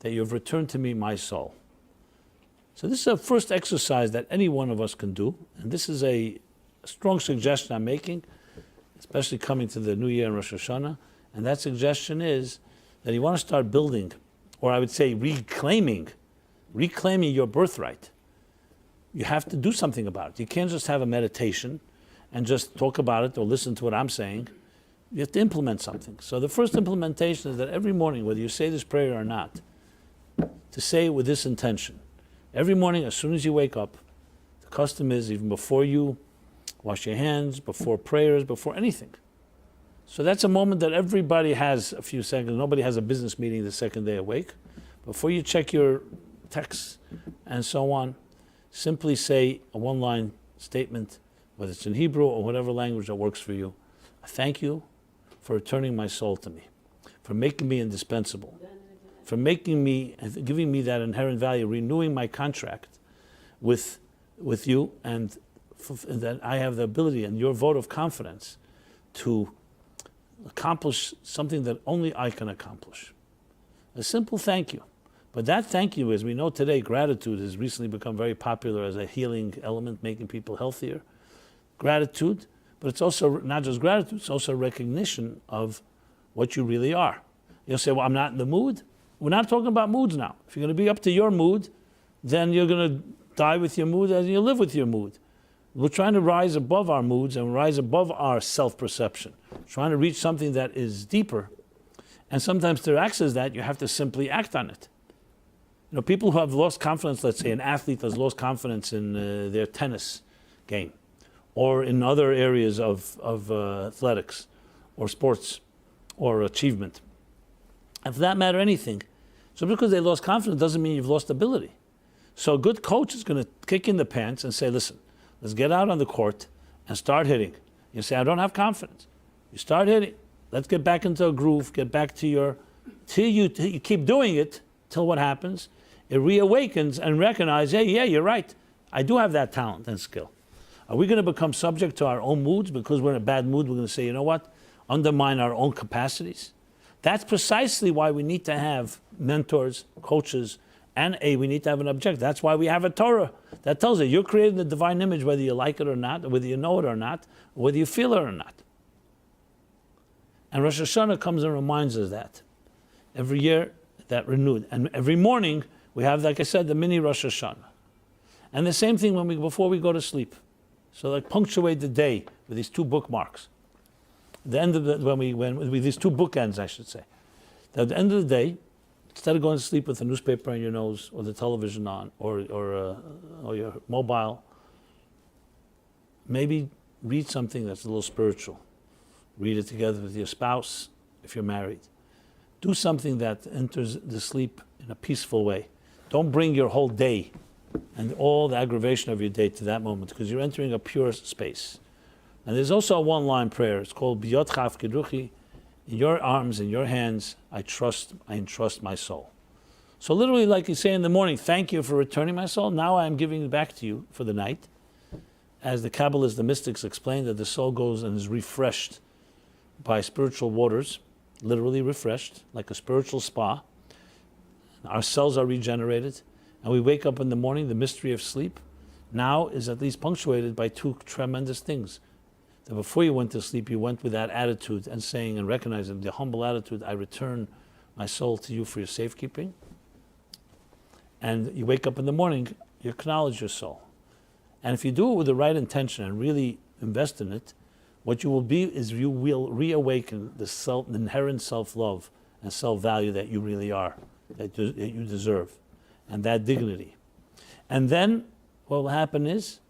you have returned to me my soul. So this is a first exercise that any one of us can do, and this is a strong suggestion I'm making, especially coming to the New Year and Rosh Hashanah, and that suggestion is that you want to start building, or I would say reclaiming your birthright. You have to do something about it. You can't just have a meditation and just talk about it or listen to what I'm saying. You have to implement something. So the first implementation is that every morning, whether you say this prayer or not, to say it with this intention. Every morning, as soon as you wake up, the custom is even before you wash your hands, before prayers, before anything. So that's a moment that everybody has a few seconds. Nobody has a business meeting the second day awake. Before you check your texts and so on, simply say a one-line statement, whether it's in Hebrew or whatever language that works for you. I thank you for returning my soul to me, for making me indispensable, for making me, giving me that inherent value, renewing my contract with you, and that I have the ability and your vote of confidence to accomplish something that only I can accomplish. A simple thank you. But that thank you, as we know today, gratitude has recently become very popular as a healing element, making people healthier. Gratitude, but it's also not just gratitude, it's also recognition of what you really are. You'll say, well, I'm not in the mood. We're not talking about moods now. If you're going to be up to your mood, then you're going to die with your mood as you live with your mood. We're trying to rise above our moods and rise above our self-perception, trying to reach something that is deeper. And sometimes to access that, you have to simply act on it. You know, people who have lost confidence, let's say an athlete has lost confidence in their tennis game, or in other areas of athletics, or sports, or achievement. And for that matter, anything. So because they lost confidence doesn't mean you've lost ability. So a good coach is going to kick in the pants and say, listen, let's get out on the court and start hitting. You say, I don't have confidence. You start hitting. Let's get back into a groove, get back to your, till you keep doing it, till what happens? It reawakens and recognizes, hey, yeah, you're right. I do have that talent and skill. Are we going to become subject to our own moods because we're in a bad mood? We're going to say, you know what? Undermine our own capacities. That's precisely why we need to have mentors, coaches, and we need to have an objective. That's why we have a Torah that tells you you're created in the divine image, whether you like it or not, or whether you know it or not, or whether you feel it or not. And Rosh Hashanah comes and reminds us that. Every year, that renewed. And every morning, we have, like I said, the mini Rosh Hashanah. And the same thing before we go to sleep. So like punctuate the day with these two bookmarks. The end of with these two bookends, I should say. At the end of the day, instead of going to sleep with a newspaper on your nose or the television on or your mobile, maybe read something that's a little spiritual. Read it together with your spouse if you're married. Do something that enters the sleep in a peaceful way. Don't bring your whole day and all the aggravation of your day to that moment, because you're entering a pure space. And there's also a one-line prayer. It's called B'yotcha Afkiduchi. In your arms, in your hands, I entrust my soul. So literally, like you say in the morning, thank you for returning my soul. Now I am giving it back to you for the night. As the Kabbalists, the mystics explain, that the soul goes and is refreshed by spiritual waters, literally refreshed, like a spiritual spa. Our cells are regenerated, and we wake up in the morning. The mystery of sleep now is at least punctuated by two tremendous things. That before you went to sleep, you went with that attitude and saying and recognizing the humble attitude, I return my soul to you for your safekeeping. And you wake up in the morning, you acknowledge your soul. And if you do it with the right intention and really invest in it, what you will be is you will reawaken the inherent self-love and self-value that you really are, that you deserve, and that dignity. And then what will happen is,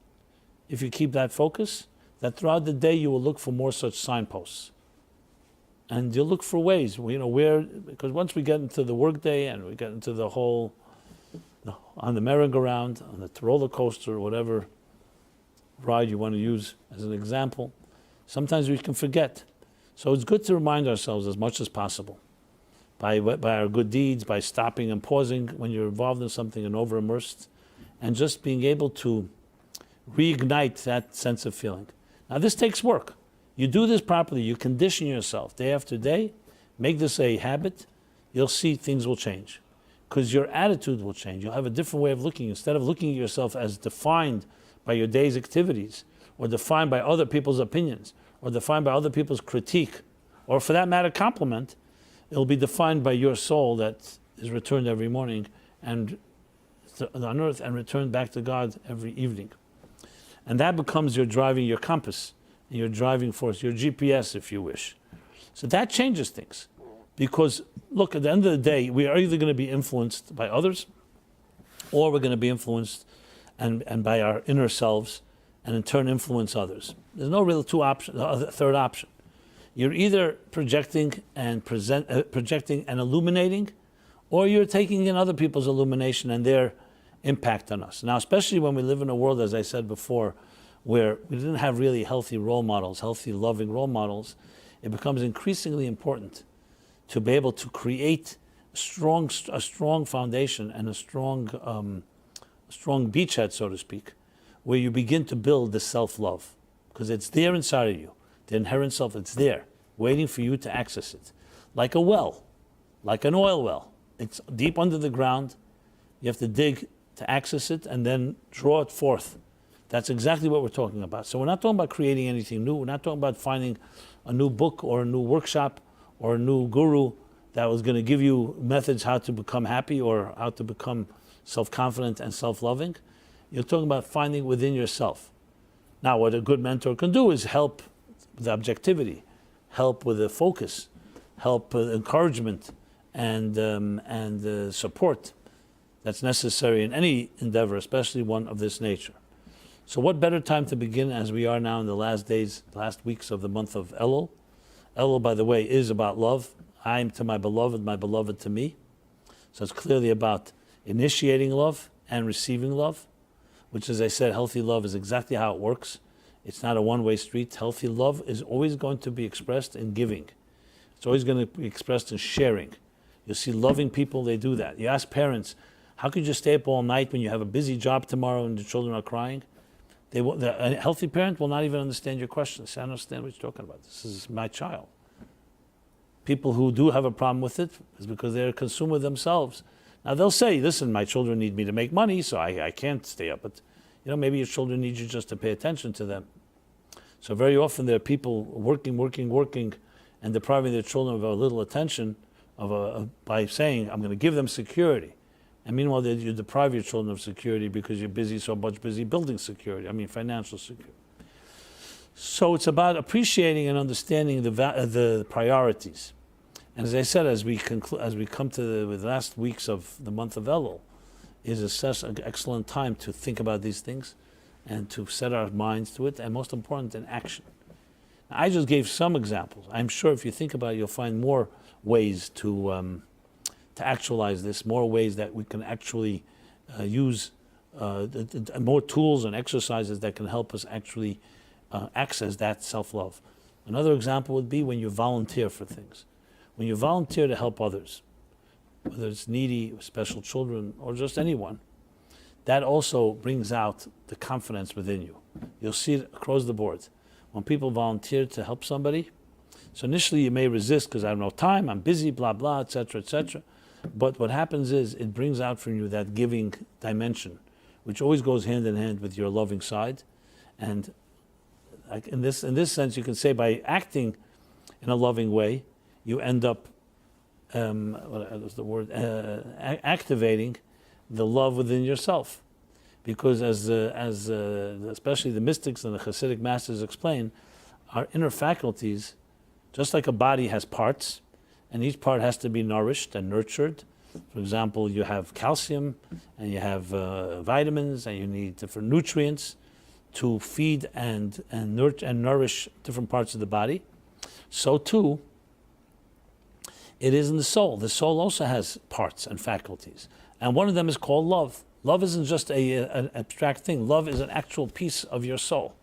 if you keep that focus, that throughout the day you will look for more such signposts. And you'll look for ways, because once we get into the workday and we get into the whole, on the merry-go-round, on the roller coaster, whatever ride you want to use as an example, sometimes we can forget. So it's good to remind ourselves as much as possible by our good deeds, by stopping and pausing when you're involved in something and over-immersed, and just being able to reignite that sense of feeling. Now this takes work. You do this properly, you condition yourself day after day, make this a habit, you'll see things will change. Because your attitude will change. You'll have a different way of looking. Instead of looking at yourself as defined by your day's activities, or defined by other people's opinions, or defined by other people's critique, or for that matter, compliment, it'll be defined by your soul that is returned every morning and on earth and returned back to God every evening. And that becomes your compass, and your driving force, your GPS, if you wish. So that changes things. Because, look, at the end of the day, we are either going to be influenced by others, or we're going to be influenced and by our inner selves, and in turn influence others. There's no real third option. You're either projecting and illuminating, or you're taking in other people's illumination and their impact on us. Now, especially when we live in a world, as I said before, where we didn't have really healthy role models, healthy, loving role models, it becomes increasingly important to be able to create a strong foundation and a strong beachhead, so to speak, where you begin to build the self-love, because it's there inside of you, the inherent self. It's there, waiting for you to access it, like a well, like an oil well. It's deep under the ground. You have to dig to access it and then draw it forth. That's exactly what we're talking about. So we're not talking about creating anything new. We're not talking about finding a new book or a new workshop or a new guru that was going to give you methods how to become happy or how to become self-confident and self-loving. You're talking about finding within yourself. Now, what a good mentor can do is help with objectivity, help with the focus, help with encouragement and support that's necessary in any endeavor, especially one of this nature. So what better time to begin as we are now in the last weeks of the month of Elul. Elul, by the way, is about love. I am to my beloved to me. So it's clearly about initiating love and receiving love, which, as I said, healthy love is exactly how it works. It's not a one-way street. Healthy love is always going to be expressed in giving. It's always going to be expressed in sharing. You'll see loving people, they do that. You ask parents, how could you stay up all night when you have a busy job tomorrow and the children are crying? A healthy parent will not even understand your question. Say, I don't understand what you're talking about. This is my child. People who do have a problem with it is because they're a consumer themselves. Now they'll say, listen, my children need me to make money, so I can't stay up. But maybe your children need you just to pay attention to them. So very often there are people working, and depriving their children of a little attention by saying, I'm going to give them security. And meanwhile, you deprive your children of security because you're busy building security, financial security. So it's about appreciating and understanding the priorities. And as I said, as we come to the last weeks of the month of Elul, is an excellent time to think about these things and to set our minds to it, and most important, in action. Now, I just gave some examples. I'm sure if you think about it, you'll find more ways to actualize this, more ways that we can actually use more tools and exercises that can help us actually access that self-love. Another example would be when you volunteer for things. When you volunteer to help others, whether it's needy, special children, or just anyone, that also brings out the confidence within you. You'll see it across the board. When people volunteer to help somebody, so initially you may resist because I have no time, I'm busy, blah, blah, etc., etc. But what happens is it brings out from you that giving dimension, which always goes hand in hand with your loving side. And in this sense, you can say by acting in a loving way, you end up what was the word? Activating the love within yourself, because as especially the mystics and the Hasidic masters explain, our inner faculties, just like a body has parts, and each part has to be nourished and nurtured. For example, you have calcium, and you have vitamins, and you need different nutrients to feed and nourish different parts of the body. So too, it is in the soul. The soul also has parts and faculties, and one of them is called love. Love isn't just an abstract thing. Love is an actual piece of your soul.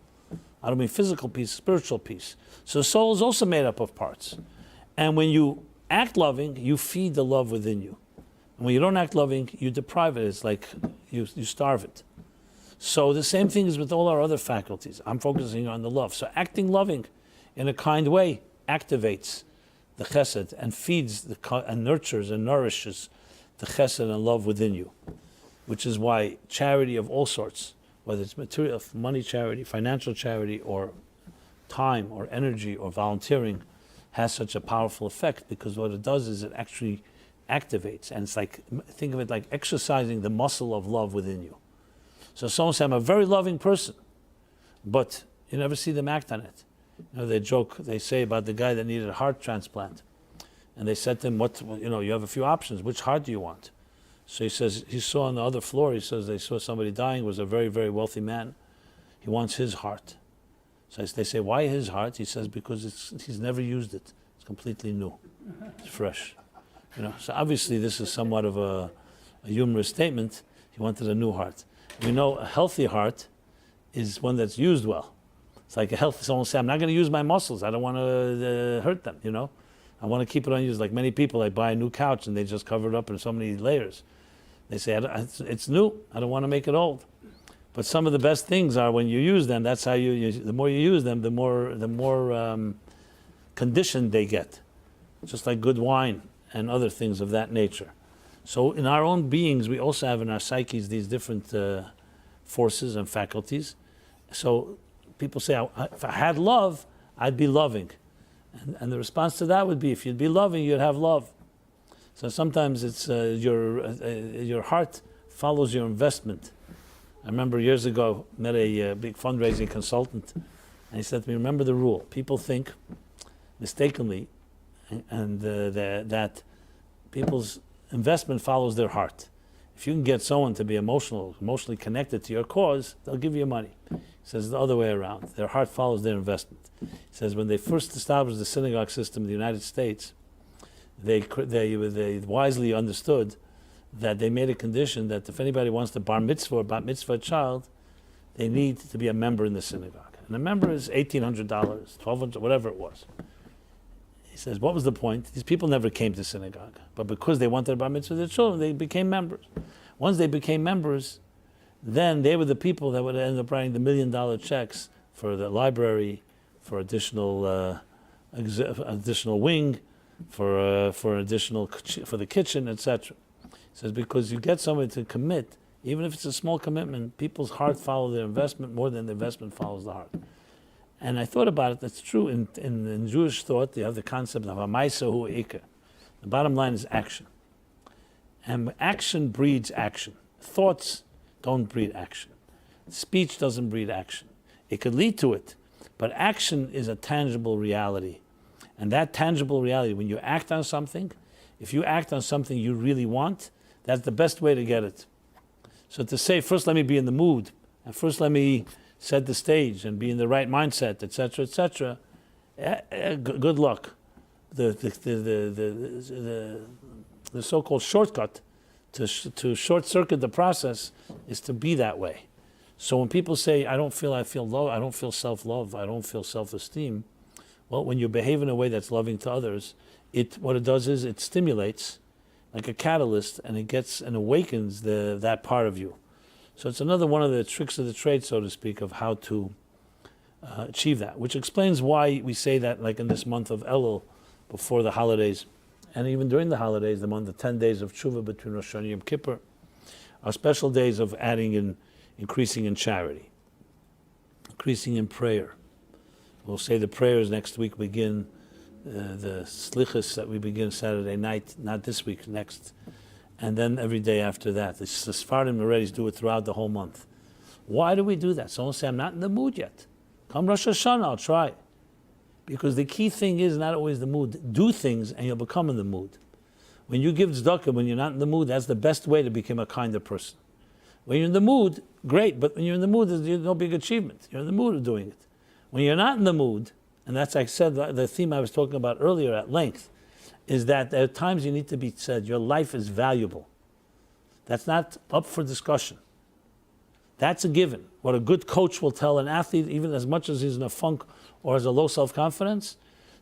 I don't mean physical piece, spiritual piece. So the soul is also made up of parts, and when you act loving, you feed the love within you. And when you don't act loving, you deprive it. It's like you starve it. So the same thing is with all our other faculties. I'm focusing on the love. So acting loving in a kind way activates the chesed and feeds and nurtures and nourishes the chesed and love within you, which is why charity of all sorts, whether it's material, money charity, financial charity, or time or energy or volunteering, has such a powerful effect, because what it does is it actually activates, and it's like, think of it like exercising the muscle of love within you. So someone says, I'm a very loving person, but you never see them act on it. They say about the guy that needed a heart transplant, and they said to him, you have a few options, which heart do you want? So he says, he saw on the other floor, he says they saw somebody dying, was a very, very wealthy man. He wants his heart. So they say, why his heart? He says, because he's never used it. It's completely new. It's fresh. So obviously this is somewhat of a humorous statement. He wanted a new heart. We know a healthy heart is one that's used well. It's like someone say, I'm not going to use my muscles. I don't want to hurt them, I want to keep it unused. Like many people, they buy a new couch and they just cover it up in so many layers. They say, it's new. I don't want to make it old. But some of the best things are when you use them. That's how the more you use them, the more conditioned they get. Just like good wine and other things of that nature. So in our own beings, we also have in our psyches these different forces and faculties. So people say, if I had love, I'd be loving. And the response to that would be, if you'd be loving, you'd have love. So sometimes it's your heart follows your investment. I remember years ago, met a big fundraising consultant, and he said to me, remember the rule. People think, mistakenly, that people's investment follows their heart. If you can get someone to be emotionally connected to your cause, they'll give you money. He says the other way around. Their heart follows their investment. He says when they first established the synagogue system in the United States, they wisely understood that they made a condition that if anybody wants to bar mitzvah or bat mitzvah a child, they need to be a member in the synagogue. And a member is $1,800, $1,200, whatever it was. He says, what was the point? These people never came to synagogue, but because they wanted to bar mitzvah their children, they became members. Once they became members, then they were the people that would end up writing the $1 million checks for the library, for additional wing, for the kitchen, etc. He says, because you get somebody to commit, even if it's a small commitment, people's heart follow their investment more than the investment follows the heart. And I thought about it, that's true. In Jewish thought, you have the concept of ha'maisa hu ikar. The bottom line is action. And action breeds action. Thoughts don't breed action. Speech doesn't breed action. It could lead to it, but action is a tangible reality. And that tangible reality, when you act on something, if you act on something you really want, that's the best way to get it. So to say, first let me be in the mood, and first let me set the stage and be in the right mindset, etc., etc., good luck. The so-called shortcut to short-circuit the process is to be that way. So when people say, I feel low, I don't feel self-love, I don't feel self-esteem, well, when you behave in a way that's loving to others, what it does is it stimulates like a catalyst, and it awakens that part of you. So it's another one of the tricks of the trade, so to speak, of how to achieve that, which explains why we say that, like in this month of Elul, before the holidays, and even during the holidays, the 10 days of Tshuva between Rosh Hashanah and Yom Kippur, are special days of increasing in charity, increasing in prayer. We'll say the prayers next week begin the slichus that we begin Saturday night, not this week, next, and then every day after that. The Sephardim already do it throughout the whole month. Why do we do that? Someone say, I'm not in the mood yet. Come Rosh Hashanah, I'll try. Because the key thing is not always the mood. Do things and you'll become in the mood. When you give tzedakah, when you're not in the mood, that's the best way to become a kinder person. When you're in the mood, great, but when you're in the mood, there's no big achievement. You're in the mood of doing it. When you're not in the mood, and that's, like I said, the theme I was talking about earlier at length, is that there are times you need to be said, your life is valuable. That's not up for discussion. That's a given. What a good coach will tell an athlete, even as much as he's in a funk or has a low self-confidence,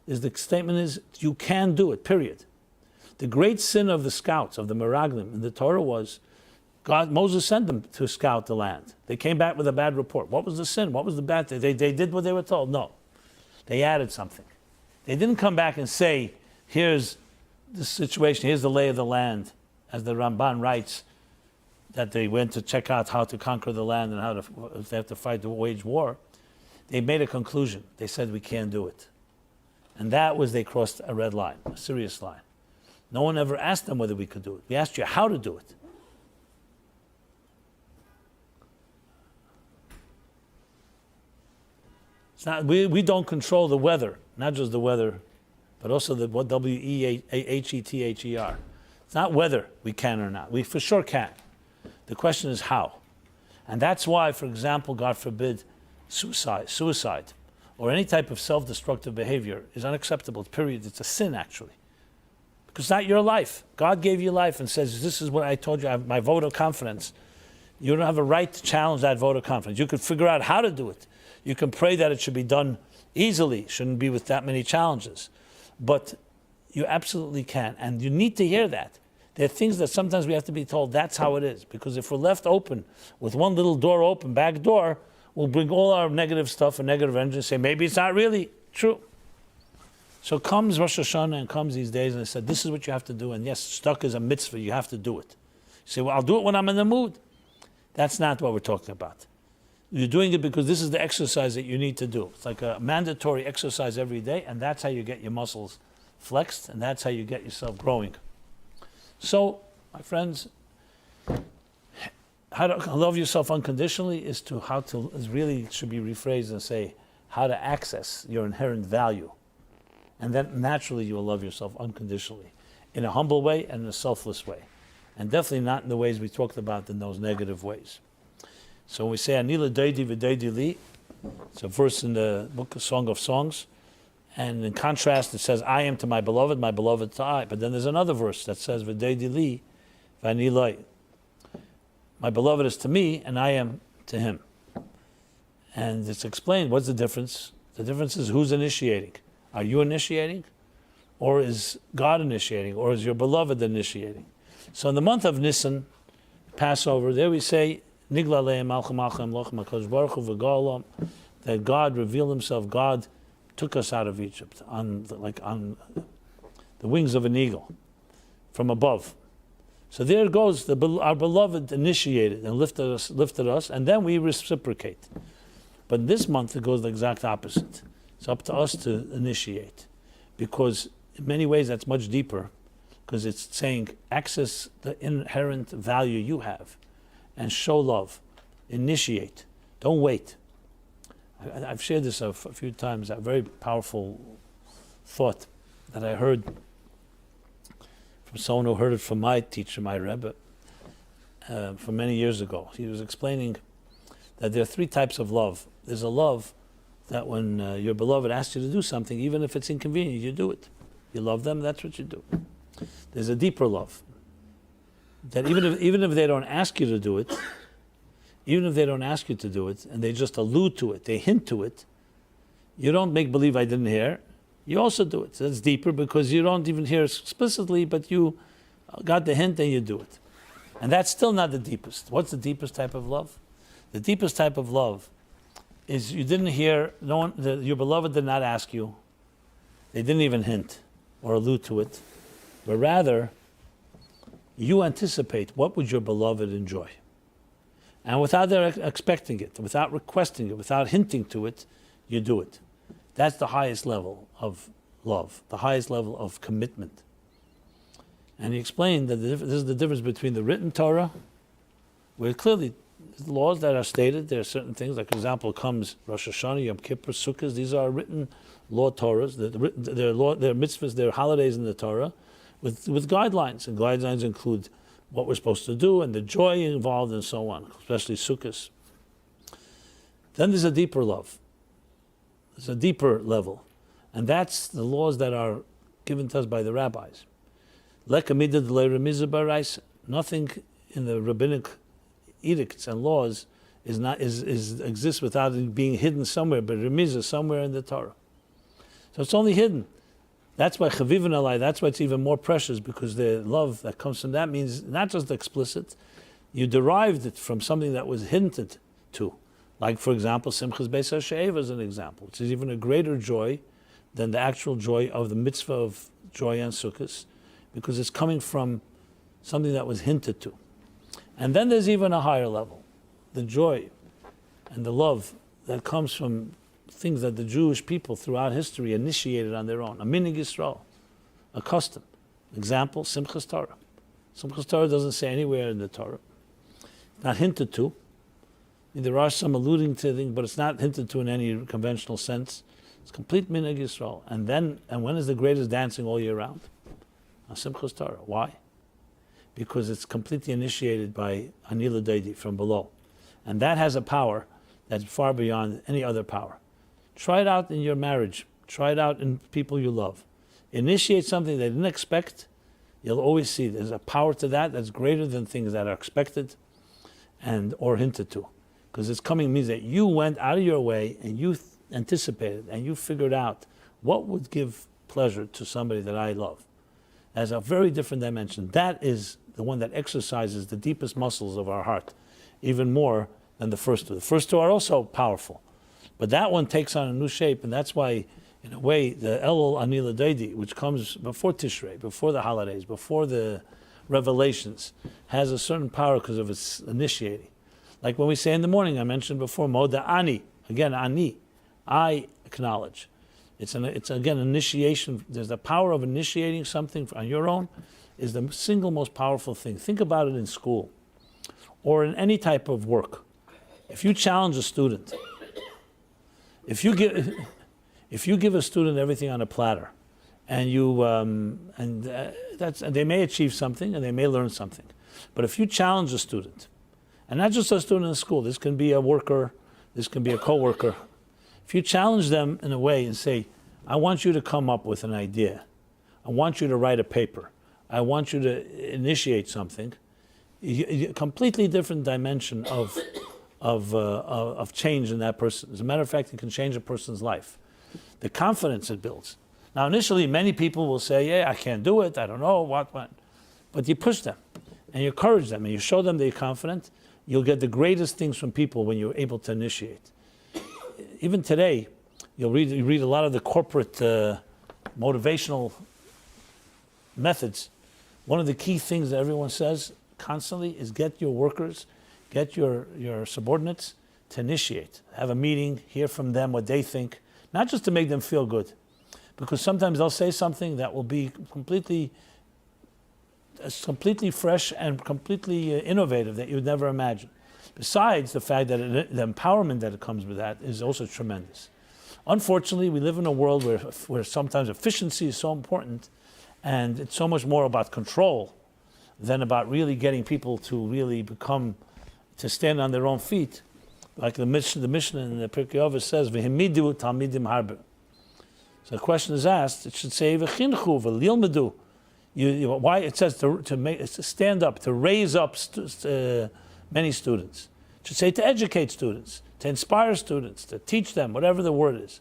is the statement is, you can do it, period. The great sin of the scouts, of the Meraglim in the Torah was, Moses sent them to scout the land. They came back with a bad report. What was the sin? What was the bad thing? They did what they were told? No. They added something. They didn't come back and say, here's the situation, here's the lay of the land, as the Ramban writes, that they went to check out how to conquer the land and how to, if they have to fight to wage war. They made a conclusion. They said, we can't do it. And that was, they crossed a red line, a serious line. No one ever asked them whether we could do it. We asked you how to do it. It's not, we don't control the weather, not just the weather, but also the W-E-H-E-T-H-E-R. It's not whether we can or not. We for sure can. The question is how. And that's why, for example, God forbid, suicide, or any type of self-destructive behavior is unacceptable, period. It's a sin, actually. Because it's not your life. God gave you life and says, this is what I told you, I have my vote of confidence. You don't have a right to challenge that vote of confidence. You could figure out how to do it. You can pray that it should be done easily, shouldn't be with that many challenges. But you absolutely can, and you need to hear that. There are things that sometimes we have to be told that's how it is, because if we're left open, with one little door open, back door, we'll bring all our negative stuff and negative energy and say, maybe it's not really true. So comes Rosh Hashanah and comes these days and I said, this is what you have to do, and yes, stuck is a mitzvah, you have to do it. You say, well, I'll do it when I'm in the mood. That's not what we're talking about. You're doing it because this is the exercise that you need to do. It's like a mandatory exercise every day, and that's how you get your muscles flexed, and that's how you get yourself growing. So, my friends, how to love yourself unconditionally is really should be rephrased and say how to access your inherent value. And then naturally you will love yourself unconditionally, in a humble way and in a selfless way. And definitely not in the ways we talked about, in those negative ways. So when we say Anila Deidi V'Deidi Li, it's a verse in the book of Song of Songs. And in contrast, it says, I am to my beloved to I. But then there's another verse that says, V'Deidi Li V'Ani Loi. My beloved is to me, and I am to him. And it's explained, what's the difference? The difference is who's initiating. Are you initiating? Or is God initiating? Or is your beloved initiating? So in the month of Nisan, Passover, there we say, Nigla le'em malcham malcham lochem HaKadosh Baruch Hu v'ga'olam, that God revealed himself, God took us out of Egypt on the wings of an eagle from above. So there it goes, our beloved initiated and lifted us, and then we reciprocate. But this month it goes the exact opposite. It's up to us to initiate, because in many ways that's much deeper, because it's saying access the inherent value you have and show love. Initiate. Don't wait. I've shared this a few times, a very powerful thought that I heard from someone who heard it from my teacher, my Rebbe, from many years ago. He was explaining that there are three types of love. There's a love that when your beloved asks you to do something, even if it's inconvenient, you do it. You love them, that's what you do. There's a deeper love, that even if they don't ask you to do it, even if they don't ask you to do it, and they just allude to it, they hint to it, you don't make believe I didn't hear, you also do it. So that's deeper, because you don't even hear explicitly, but you got the hint and you do it. And that's still not the deepest. What's the deepest type of love? The deepest type of love is you didn't hear, your beloved did not ask you, they didn't even hint or allude to it, but rather you anticipate what would your beloved enjoy. And without their expecting it, without requesting it, without hinting to it, you do it. That's the highest level of love, the highest level of commitment. And he explained that this is the difference between the written Torah, where clearly the laws that are stated, there are certain things, like example comes Rosh Hashanah, Yom Kippur, Sukkot, these are written law Torahs, they're mitzvahs, they're holidays in the Torah, with guidelines, and guidelines include what we're supposed to do and the joy involved and so on, especially Sukkot. Then there's a deeper love. There's a deeper level. And that's the laws that are given to us by the rabbis. Nothing in the rabbinic edicts and laws exists without it being hidden somewhere, but remizah somewhere in the Torah. So it's only hidden. That's why chavivin alai, that's why it's even more precious, because the love that comes from that means not just explicit, you derived it from something that was hinted to. Like, for example, Simchas Beis HaShe'eva is an example, which is even a greater joy than the actual joy of the mitzvah of joy and Sukkot, because it's coming from something that was hinted to. And then there's even a higher level, the joy and the love that comes from things that the Jewish people throughout history initiated on their own. A minig Yisrael, a custom. Example, Simchas Torah. Simchas Torah doesn't say anywhere in the Torah. Not hinted to. I mean, there are some alluding to things, but it's not hinted to in any conventional sense. It's complete minig Yisrael. And when is the greatest dancing all year round? On Simchas Torah. Why? Because it's completely initiated by Anila Deidi from below. And that has a power that's far beyond any other power. Try it out in your marriage. Try it out in people you love. Initiate something they didn't expect. You'll always see there's a power to that that's greater than things that are expected or hinted to. Because it's coming means that you went out of your way and you anticipated and you figured out what would give pleasure to somebody that I love. As a very different dimension. That is the one that exercises the deepest muscles of our heart, even more than the first two. The first two are also powerful, but that one takes on a new shape, and that's why, in a way, the Elul Anila Deidi, which comes before Tishrei, before the holidays, before the revelations, has a certain power because of its initiating. Like when we say in the morning, I mentioned before, Moda Ani, again, Ani, I acknowledge. It's again initiation. There's the power of initiating something on your own is the single most powerful thing. Think about it in school or in any type of work. If you challenge a student, if you give a student everything on a platter, and they may achieve something and they may learn something, but if you challenge a student, and not just a student in school, this can be a worker, this can be a coworker. If you challenge them in a way and say, I want you to come up with an idea, I want you to write a paper, I want you to initiate something, a completely different dimension of change in that person. As a matter of fact, it can change a person's life. The confidence it builds. Now, initially, many people will say, yeah, I can't do it, I don't know, what. But you push them, and you encourage them, and you show them that you're confident. You'll get the greatest things from people when you're able to initiate. Even today, you read a lot of the corporate motivational methods. One of the key things that everyone says constantly is get your workers, get your subordinates to initiate. Have a meeting, hear from them what they think, not just to make them feel good, because sometimes they'll say something that will be completely fresh and completely innovative that you would never imagine. Besides the fact that the empowerment that comes with that is also tremendous. Unfortunately, we live in a world where sometimes efficiency is so important, and it's so much more about control than about really getting people to really to stand on their own feet. Like the Mishnah in the Pirkei Avos says, "V'himidu talmidim harbe." So the question is asked. It should say, "V'chinchu v'lilmedu." Why it says to stand up, to raise up many students. It should say to educate students, to inspire students, to teach them, whatever the word is.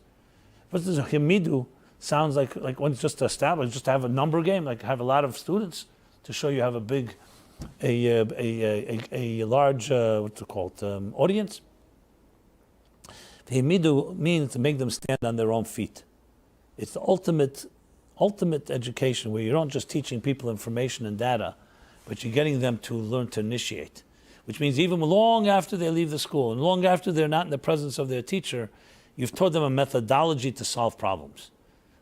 What does himidu sounds like when it's just established, just to have a number game, like have a lot of students to show you have a big, a large, what's it called, audience. Himidu means to make them stand on their own feet. It's the ultimate education where you're not just teaching people information and data, but you're getting them to learn to initiate. Which means even long after they leave the school and long after they're not in the presence of their teacher, you've taught them a methodology to solve problems.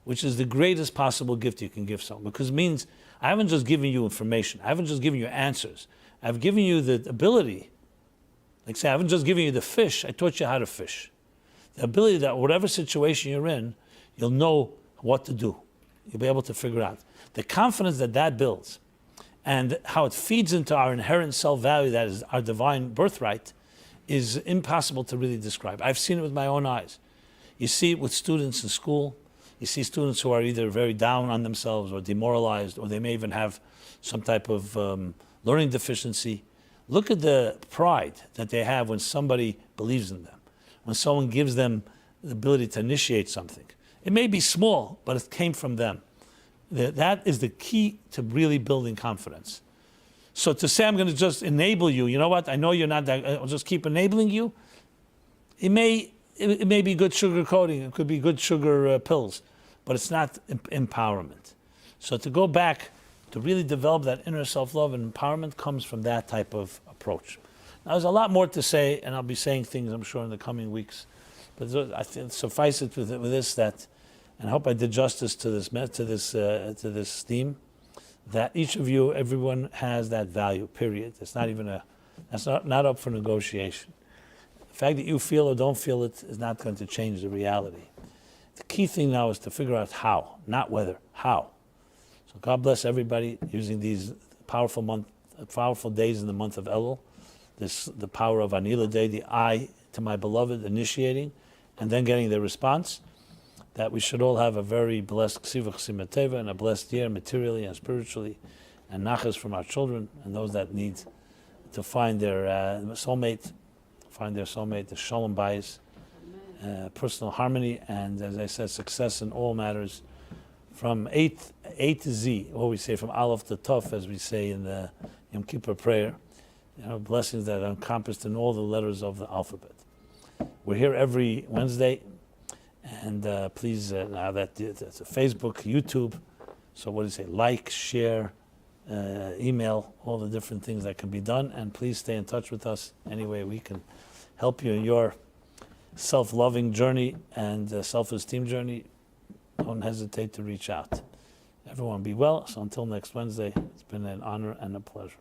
which is the greatest possible gift you can give someone, because it means I haven't just given you information, I haven't just given you answers, I've given you the ability, like say I haven't just given you the fish, I taught you how to fish. The ability that whatever situation you're in, you'll know what to do. You'll be able to figure out. The confidence that that builds and how it feeds into our inherent self-value, that is our divine birthright, is impossible to really describe. I've seen it with my own eyes. You see it with students in school. You see students who are either very down on themselves or demoralized, or they may even have some type of learning deficiency. Look at the pride that they have when somebody believes in them, when someone gives them the ability to initiate something. It may be small, but it came from them. That is the key to really building confidence. So to say I'm going to just enable you, you know what, I know you're not that, I'll just keep enabling you, it may be good sugar coating, it could be good sugar pills, but it's not empowerment. So to go back, to really develop that inner self-love and empowerment comes from that type of approach. Now there's a lot more to say, and I'll be saying things I'm sure in the coming weeks, but I think suffice it with this, that, and I hope I did justice to this theme, that each of you, everyone has that value, period. It's not even that's not up for negotiation. The fact that you feel or don't feel it is not going to change the reality. The key thing now is to figure out how, not whether, how. So God bless everybody using these powerful days in the month of Elul, the power of Anila Day, the I to my beloved, initiating, and then getting the response, that we should all have a very blessed Ksiva Chesima Teva and a blessed year materially and spiritually, and nachas from our children and those that need to find their soulmate, the shalom bayis, personal harmony, and as I said, success in all matters, from A to Z, what we say, from Aleph to Tov, as we say in the Yom Kippur prayer, blessings that are encompassed in all the letters of the alphabet. We're here every Wednesday. And please, now that it's a Facebook, YouTube, so what do you say, like, share, email, all the different things that can be done, and please stay in touch with us any way we can help you in your self-loving journey and self-esteem journey. Don't hesitate to reach out. Everyone be well, so until next Wednesday, it's been an honor and a pleasure.